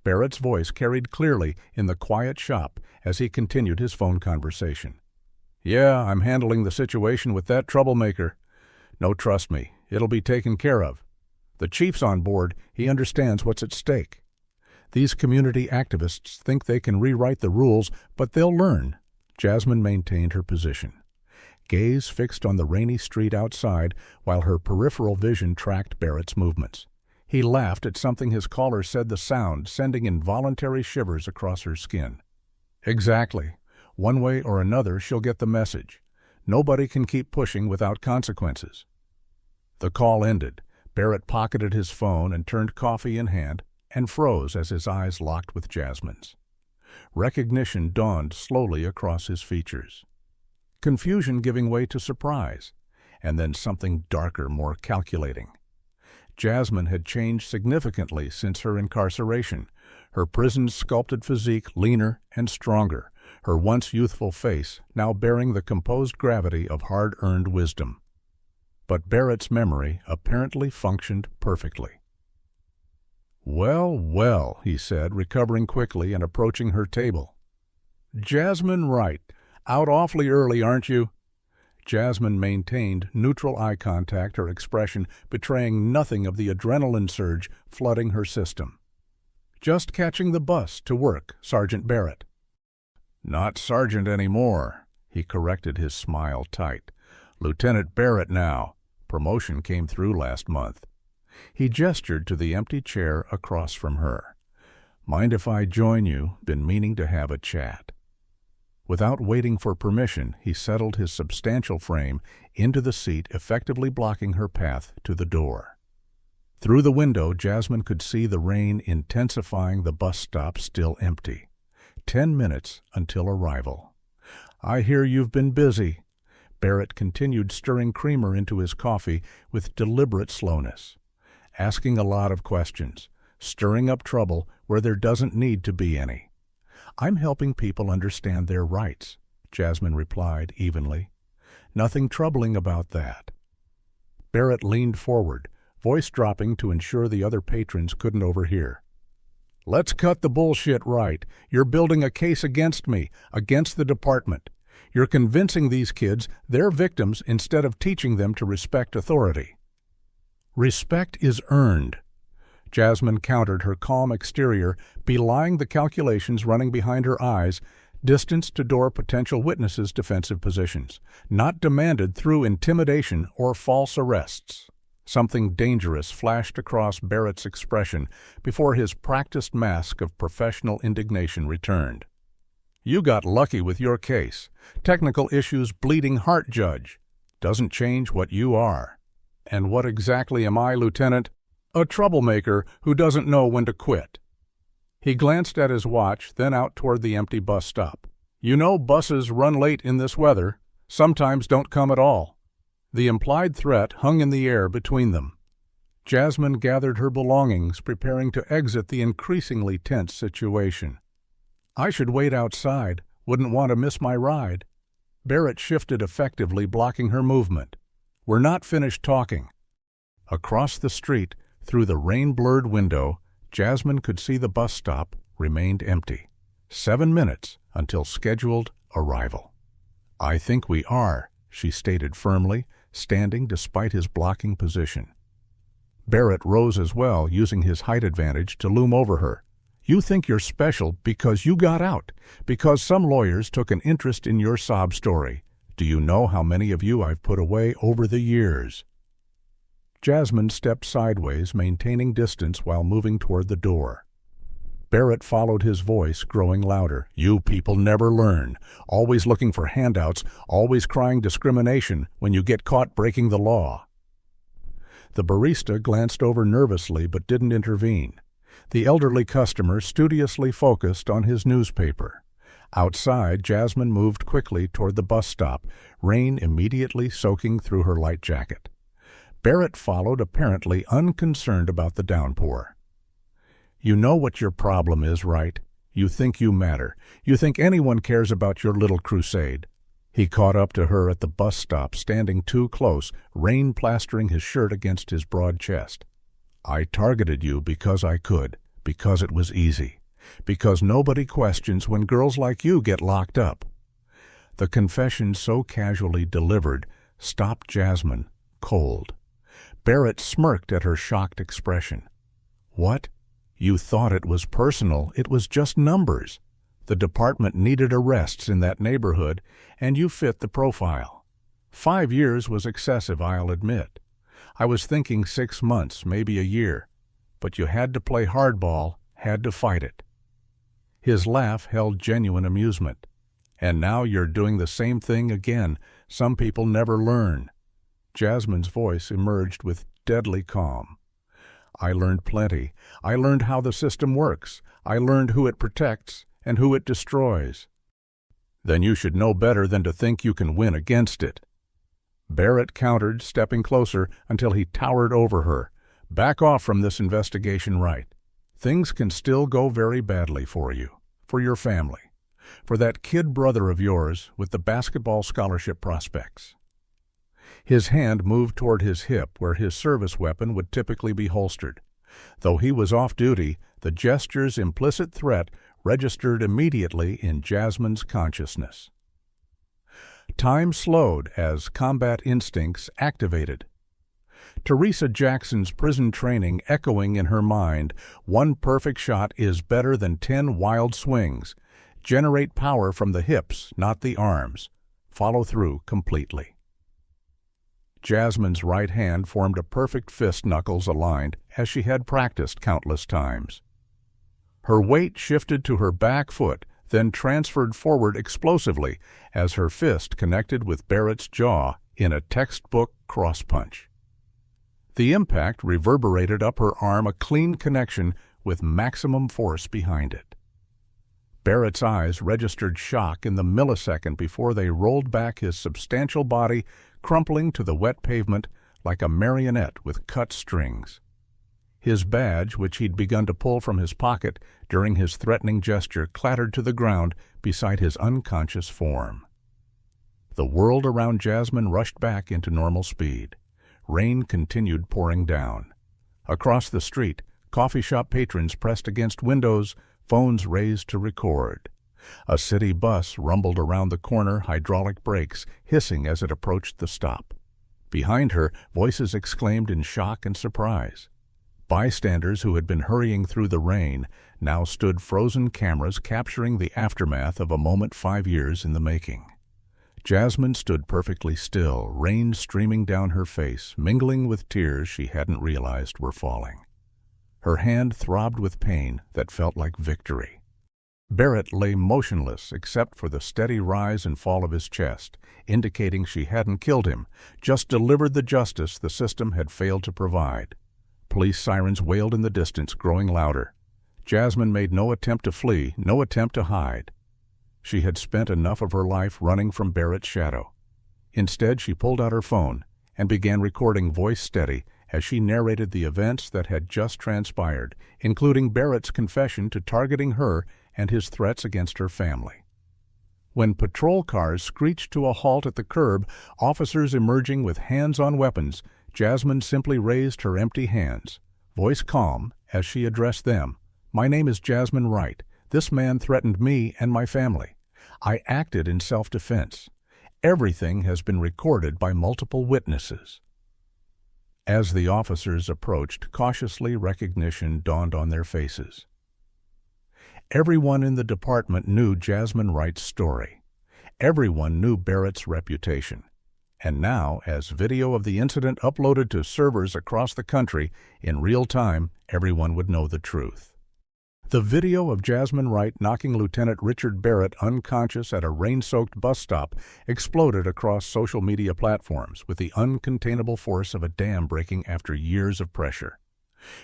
Barrett's voice carried clearly in the quiet shop as he continued his phone conversation. "Yeah, I'm handling the situation with that troublemaker. No, trust me, it'll be taken care of. The chief's on board, he understands what's at stake. These community activists think they can rewrite the rules, but they'll learn." Jasmine maintained her position, gaze fixed on the rainy street outside while her peripheral vision tracked Barrett's movements. He laughed at something his caller said, the sound sending involuntary shivers across her skin. "Exactly. One way or another, she'll get the message. Nobody can keep pushing without consequences." The call ended. Barrett pocketed his phone and turned coffee in hand, and froze as his eyes locked with Jasmine's. Recognition dawned slowly across his features. Confusion giving way to surprise, and then something darker, more calculating. Jasmine had changed significantly since her incarceration, her prison-sculpted physique leaner and stronger, her once youthful face now bearing the composed gravity of hard-earned wisdom. But Barrett's memory apparently functioned perfectly. "Well, well," he said, recovering quickly and approaching her table. "Jasmine Wright, out awfully early, aren't you?" Jasmine maintained neutral eye contact, her expression betraying nothing of the adrenaline surge flooding her system. "Just catching the bus to work, Sergeant Barrett." "Not Sergeant anymore," he corrected, his smile tight. "Lieutenant Barrett now. Promotion came through last month." He gestured to the empty chair across from her. "Mind if I join you? Been meaning to have a chat." Without waiting for permission, he settled his substantial frame into the seat, effectively blocking her path to the door. Through the window, Jasmine could see the rain intensifying, the bus stop still empty. 10 minutes until arrival. "I hear you've been busy." Barrett continued stirring creamer into his coffee with deliberate slowness. "Asking a lot of questions, stirring up trouble where there doesn't need to be any." "I'm helping people understand their rights," Jasmine replied evenly. "Nothing troubling about that." Barrett leaned forward, voice dropping to ensure the other patrons couldn't overhear. "Let's cut the bullshit right. You're building a case against me, against the department. You're convincing these kids they're victims instead of teaching them to respect authority." "Respect is earned." Jasmine countered, her calm exterior belying the calculations running behind her eyes, distance to door potential witnesses' defensive positions, not demanded through intimidation or false arrests. Something dangerous flashed across Barrett's expression before his practiced mask of professional indignation returned. "You got lucky with your case. Technical issues, bleeding heart, Judge. Doesn't change what you are." "And what exactly am I, Lieutenant?" "A troublemaker who doesn't know when to quit." He glanced at his watch, then out toward the empty bus stop. "You know buses run late in this weather, sometimes don't come at all." The implied threat hung in the air between them. Jasmine gathered her belongings, preparing to exit the increasingly tense situation. "I should wait outside. Wouldn't want to miss my ride." Barrett shifted effectively, blocking her movement. "We're not finished talking." Across the street, through the rain-blurred window, Jasmine could see the bus stop remained empty. 7 minutes until scheduled arrival. "I think we are," she stated firmly, standing despite his blocking position. Barrett rose as well, using his height advantage to loom over her. "You think you're special because you got out, because some lawyers took an interest in your sob story. Do you know how many of you I've put away over the years?" Jasmine stepped sideways, maintaining distance while moving toward the door. Barrett followed his voice, growing louder. "You people never learn. Always looking for handouts, always crying discrimination when you get caught breaking the law." The barista glanced over nervously but didn't intervene. The elderly customer studiously focused on his newspaper. Outside, Jasmine moved quickly toward the bus stop, rain immediately soaking through her light jacket. Barrett followed, apparently unconcerned about the downpour. "You know what your problem is, right? You think you matter. You think anyone cares about your little crusade." He caught up to her at the bus stop, standing too close, rain plastering his shirt against his broad chest. "I targeted you because I could, because it was easy, because nobody questions when girls like you get locked up." The confession so casually delivered stopped Jasmine cold. Barrett smirked at her shocked expression. "What? You thought it was personal. It was just numbers. The department needed arrests in that neighborhood, and you fit the profile. 5 years was excessive, I'll admit. I was thinking 6 months, maybe a year. But you had to play hardball, had to fight it." His laugh held genuine amusement. "And now you're doing the same thing again. Some people never learn." Jasmine's voice emerged with deadly calm. "I learned plenty. I learned how the system works. I learned who it protects and who it destroys." "Then you should know better than to think you can win against it." Barrett countered, stepping closer until he towered over her. "Back off from this investigation, Wright. Things can still go very badly for you, for your family, for that kid brother of yours with the basketball scholarship prospects." His hand moved toward his hip, where his service weapon would typically be holstered. Though he was off duty, the gesture's implicit threat registered immediately in Jasmine's consciousness. Time slowed as combat instincts activated. Teresa Jackson's prison training echoing in her mind, "One perfect shot is better than 10 wild swings. Generate power from the hips, not the arms. Follow through completely." Jasmine's right hand formed a perfect fist, knuckles aligned, as she had practiced countless times. Her weight shifted to her back foot, then transferred forward explosively as her fist connected with Barrett's jaw in a textbook cross-punch. The impact reverberated up her arm, a clean connection with maximum force behind it. Barrett's eyes registered shock in the millisecond before they rolled back, his substantial body crumpling to the wet pavement like a marionette with cut strings. His badge, which he'd begun to pull from his pocket during his threatening gesture, clattered to the ground beside his unconscious form. The world around Jasmine rushed back into normal speed. Rain continued pouring down. Across the street, coffee shop patrons pressed against windows, phones raised to record. A city bus rumbled around the corner, hydraulic brakes hissing as it approached the stop. Behind her, voices exclaimed in shock and surprise. Bystanders who had been hurrying through the rain now stood, frozen cameras capturing the aftermath of a moment 5 years in the making. Jasmine stood perfectly still, rain streaming down her face, mingling with tears she hadn't realized were falling. Her hand throbbed with pain that felt like victory. Barrett lay motionless except for the steady rise and fall of his chest, indicating she hadn't killed him, just delivered the justice the system had failed to provide. Police sirens wailed in the distance, growing louder. Jasmine made no attempt to flee, no attempt to hide. She had spent enough of her life running from Barrett's shadow. Instead, she pulled out her phone and began recording, voice steady, as she narrated the events that had just transpired, including Barrett's confession to targeting her and his threats against her family. When patrol cars screeched to a halt at the curb, officers emerging with hands on weapons, Jasmine simply raised her empty hands, voice calm as she addressed them. "My name is Jasmine Wright. This man threatened me and my family. I acted in self-defense. Everything has been recorded by multiple witnesses." As the officers approached, cautiously recognition dawned on their faces. Everyone in the department knew Jasmine Wright's story. Everyone knew Barrett's reputation. And now, as video of the incident uploaded to servers across the country in real time, everyone would know the truth. The video of Jasmine Wright knocking Lieutenant Richard Barrett unconscious at a rain-soaked bus stop exploded across social media platforms with the uncontainable force of a dam breaking after years of pressure.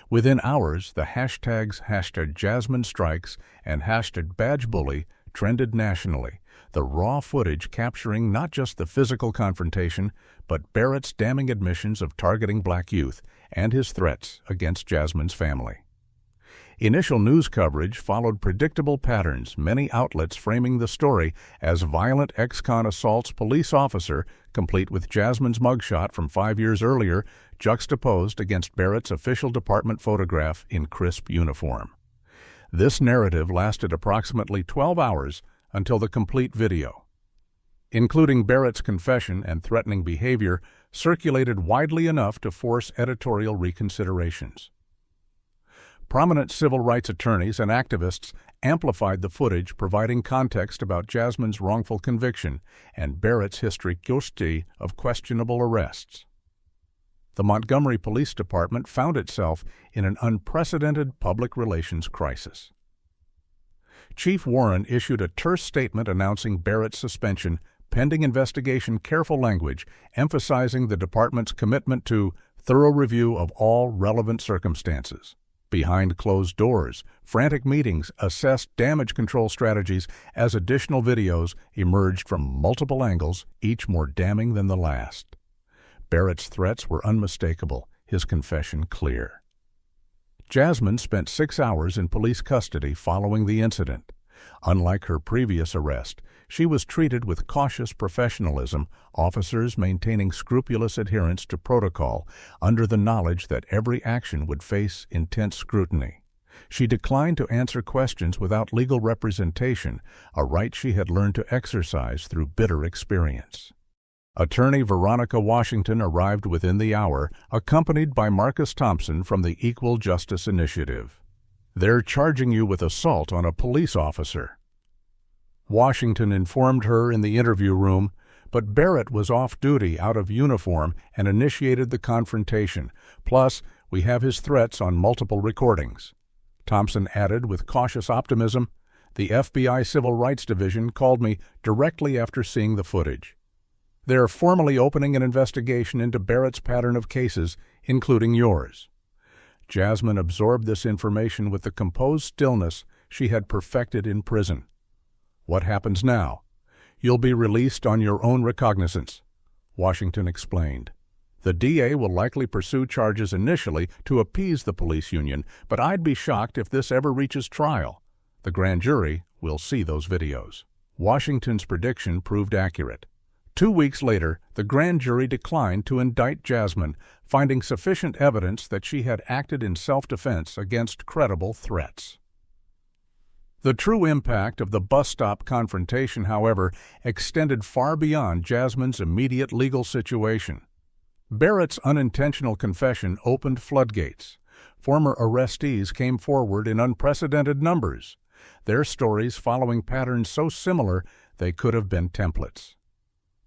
Within hours, the hashtags #JasmineStrikes and #BadgeBully trended nationally, the raw footage capturing not just the physical confrontation, but Barrett's damning admissions of targeting black youth and his threats against Jasmine's family. Initial news coverage followed predictable patterns, many outlets framing the story as violent ex-con assaults police officer, complete with Jasmine's mugshot from 5 years earlier, juxtaposed against Barrett's official department photograph in crisp uniform. This narrative lasted approximately 12 hours until the complete video, including Barrett's confession and threatening behavior, circulated widely enough to force editorial reconsiderations. Prominent civil rights attorneys and activists amplified the footage, providing context about Jasmine's wrongful conviction and Barrett's history of questionable arrests. The Montgomery Police Department found itself in an unprecedented public relations crisis. Chief Warren issued a terse statement announcing Barrett's suspension, pending investigation, careful language, emphasizing the department's commitment to thorough review of all relevant circumstances. Behind closed doors, frantic meetings assessed damage control strategies as additional videos emerged from multiple angles, each more damning than the last. Barrett's threats were unmistakable, his confession clear. Jasmine spent 6 hours in police custody following the incident. Unlike her previous arrest, she was treated with cautious professionalism, officers maintaining scrupulous adherence to protocol under the knowledge that every action would face intense scrutiny. She declined to answer questions without legal representation, a right she had learned to exercise through bitter experience. Attorney Veronica Washington arrived within the hour, accompanied by Marcus Thompson from the Equal Justice Initiative. "They're charging you with assault on a police officer," Washington informed her in the interview room, but Barrett was off duty, out of uniform, and initiated the confrontation. "Plus, we have his threats on multiple recordings." Thompson added with cautious optimism, "The FBI Civil Rights Division called me directly after seeing the footage. They're formally opening an investigation into Barrett's pattern of cases, including yours." Jasmine absorbed this information with the composed stillness she had perfected in prison. "What happens now?" "You'll be released on your own recognizance," Washington explained. "The DA will likely pursue charges initially to appease the police union, but I'd be shocked if this ever reaches trial. The grand jury will see those videos." Washington's prediction proved accurate. 2 weeks later, the grand jury declined to indict Jasmine, finding sufficient evidence that she had acted in self-defense against credible threats. The true impact of the bus stop confrontation, however, extended far beyond Jasmine's immediate legal situation. Barrett's unintentional confession opened floodgates. Former arrestees came forward in unprecedented numbers, their stories following patterns so similar they could have been templates.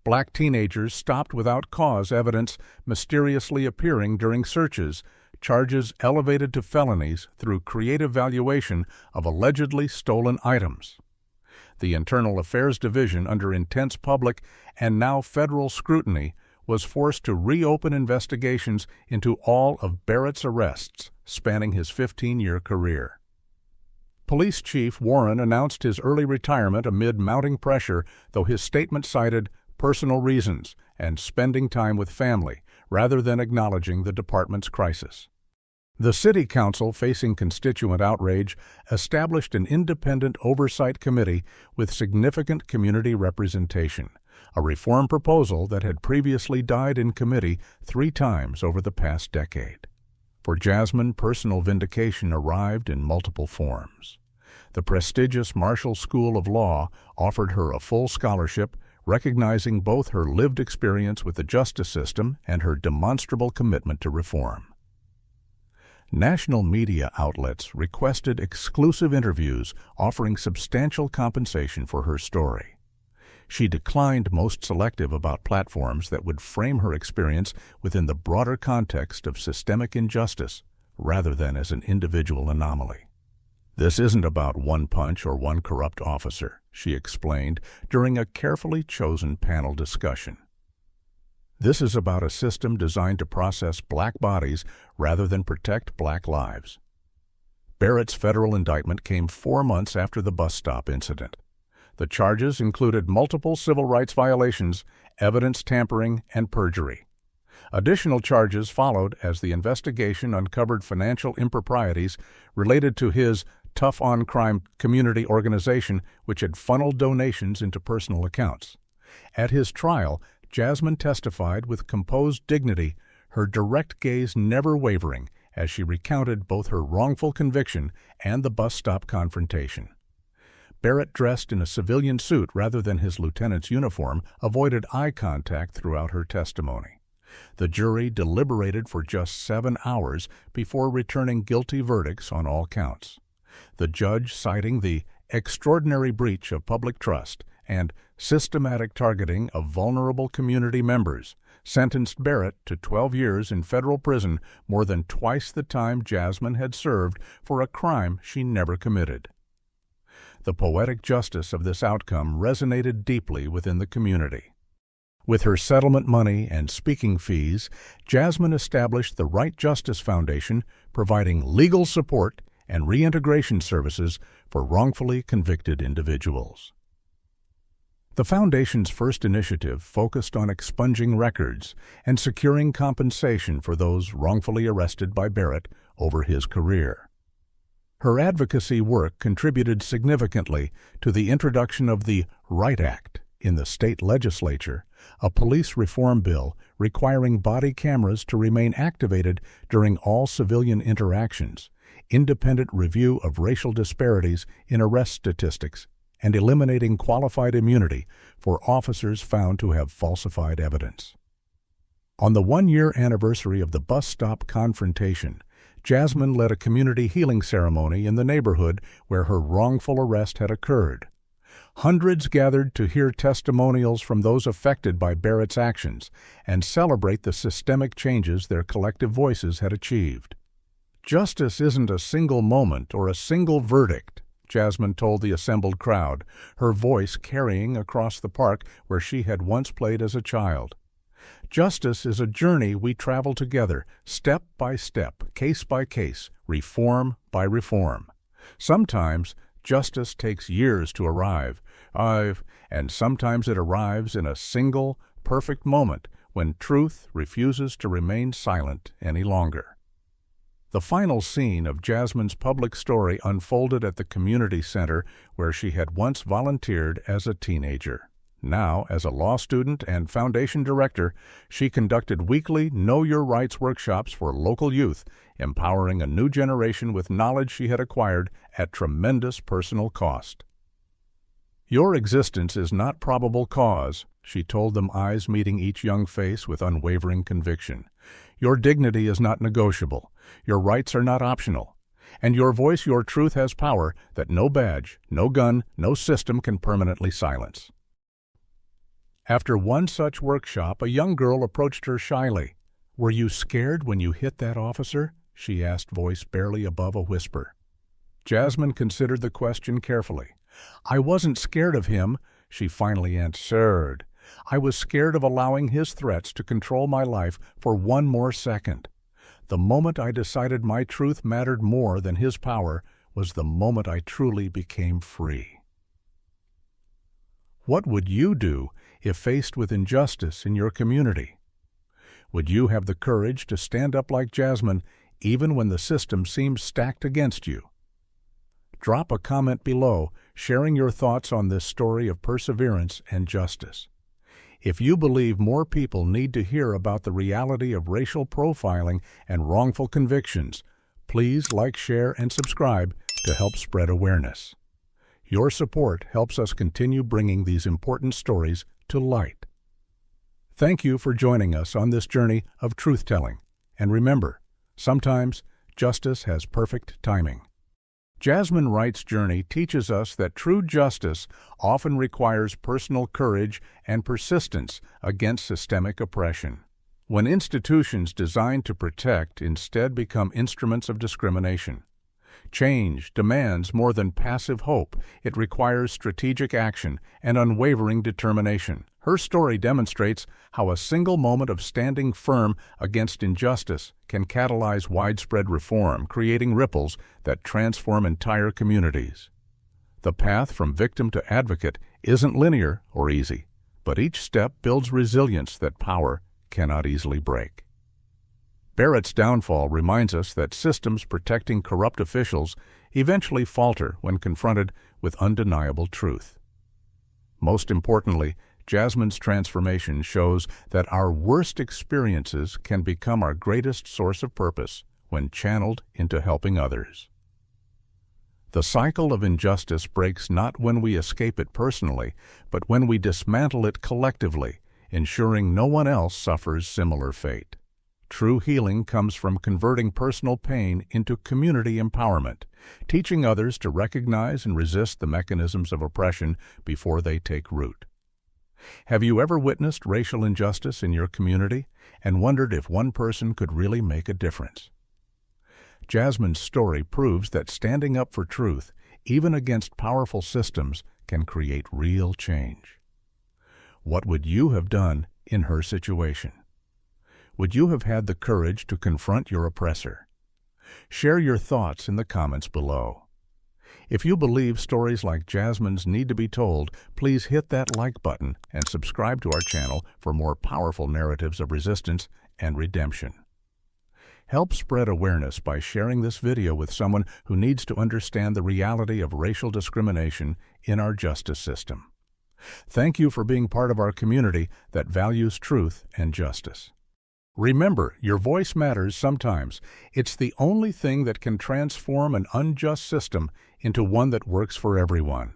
Black teenagers stopped without cause, evidence mysteriously appearing during searches, charges elevated to felonies through creative valuation of allegedly stolen items. The Internal Affairs Division, under intense public and now federal scrutiny, was forced to reopen investigations into all of Barrett's arrests, spanning his 15-year career. Police Chief Warren announced his early retirement amid mounting pressure, though his statement cited personal reasons and spending time with family, rather than acknowledging the department's crisis. The City Council, facing constituent outrage, established an independent oversight committee with significant community representation, a reform proposal that had previously died in committee 3 times over the past decade. For Jasmine, personal vindication arrived in multiple forms. The prestigious Marshall School of Law offered her a full scholarship, recognizing both her lived experience with the justice system and her demonstrable commitment to reform. National media outlets requested exclusive interviews offering substantial compensation for her story. She declined, most selective about platforms that would frame her experience within the broader context of systemic injustice rather than as an individual anomaly. "This isn't about one punch or one corrupt officer," she explained during a carefully chosen panel discussion. "This is about a system designed to process black bodies rather than protect black lives." Barrett's federal indictment came 4 months after the bus stop incident. The charges included multiple civil rights violations, evidence tampering, and perjury. Additional charges followed as the investigation uncovered financial improprieties related to his Tough on Crime community organization, which had funneled donations into personal accounts. At his trial, Jasmine testified with composed dignity, her direct gaze never wavering as she recounted both her wrongful conviction and the bus stop confrontation. Barrett, dressed in a civilian suit rather than his lieutenant's uniform, avoided eye contact throughout her testimony. The jury deliberated for just 7 hours before returning guilty verdicts on all counts. The judge, citing the extraordinary breach of public trust and systematic targeting of vulnerable community members, sentenced Barrett to 12 years in federal prison, more than twice the time Jasmine had served for a crime she never committed. The poetic justice of this outcome resonated deeply within the community. With her settlement money and speaking fees, Jasmine established the Right Justice Foundation, providing legal support and reintegration services for wrongfully convicted individuals. The Foundation's first initiative focused on expunging records and securing compensation for those wrongfully arrested by Barrett over his career. Her advocacy work contributed significantly to the introduction of the Wright Act in the state legislature, a police reform bill requiring body cameras to remain activated during all civilian interactions, independent review of racial disparities in arrest statistics, and eliminating qualified immunity for officers found to have falsified evidence. On the 1-year anniversary of the bus stop confrontation, Jasmine led a community healing ceremony in the neighborhood where her wrongful arrest had occurred. Hundreds gathered to hear testimonials from those affected by Barrett's actions and celebrate the systemic changes their collective voices had achieved. "Justice isn't a single moment or a single verdict," Jasmine told the assembled crowd, her voice carrying across the park where she had once played as a child. "Justice is a journey we travel together, step by step, case by case, reform by reform. Sometimes justice takes years to arrive, and sometimes it arrives in a single, perfect moment when truth refuses to remain silent any longer." The final scene of Jasmine's public story unfolded at the community center where she had once volunteered as a teenager. Now, as a law student and foundation director, she conducted weekly Know Your Rights workshops for local youth, empowering a new generation with knowledge she had acquired at tremendous personal cost. "Your existence is not probable cause," she told them, eyes meeting each young face with unwavering conviction. "Your dignity is not negotiable. Your rights are not optional. And your voice, your truth has power that no badge, no gun, no system can permanently silence." After one such workshop, a young girl approached her shyly. "Were you scared when you hit that officer?" she asked, voice barely above a whisper. Jasmine considered the question carefully. "I wasn't scared of him," she finally answered. "I was scared of allowing his threats to control my life for one more second. The moment I decided my truth mattered more than his power was the moment I truly became free." What would you do if faced with injustice in your community? Would you have the courage to stand up like Jasmine even when the system seems stacked against you? Drop a comment below sharing your thoughts on this story of perseverance and justice. If you believe more people need to hear about the reality of racial profiling and wrongful convictions, please like, share, and subscribe to help spread awareness. Your support helps us continue bringing these important stories to light. Thank you for joining us on this journey of truth-telling. And remember, sometimes justice has perfect timing. Jasmine Wright's journey teaches us that true justice often requires personal courage and persistence against systemic oppression. When institutions designed to protect instead become instruments of discrimination, change demands more than passive hope. It requires strategic action and unwavering determination. Her story demonstrates how a single moment of standing firm against injustice can catalyze widespread reform, creating ripples that transform entire communities. The path from victim to advocate isn't linear or easy, but each step builds resilience that power cannot easily break. Barrett's downfall reminds us that systems protecting corrupt officials eventually falter when confronted with undeniable truth. Most importantly, Jasmine's transformation shows that our worst experiences can become our greatest source of purpose when channeled into helping others. The cycle of injustice breaks not when we escape it personally, but when we dismantle it collectively, ensuring no one else suffers similar fate. True healing comes from converting personal pain into community empowerment, teaching others to recognize and resist the mechanisms of oppression before they take root. Have you ever witnessed racial injustice in your community and wondered if one person could really make a difference? Jasmine's story proves that standing up for truth, even against powerful systems, can create real change. What would you have done in her situation? Would you have had the courage to confront your oppressor? Share your thoughts in the comments below. If you believe stories like Jasmine's need to be told, please hit that like button and subscribe to our channel for more powerful narratives of resistance and redemption. Help spread awareness by sharing this video with someone who needs to understand the reality of racial discrimination in our justice system. Thank you for being part of our community that values truth and justice. Remember, your voice matters sometimes. It's the only thing that can transform an unjust system into one that works for everyone.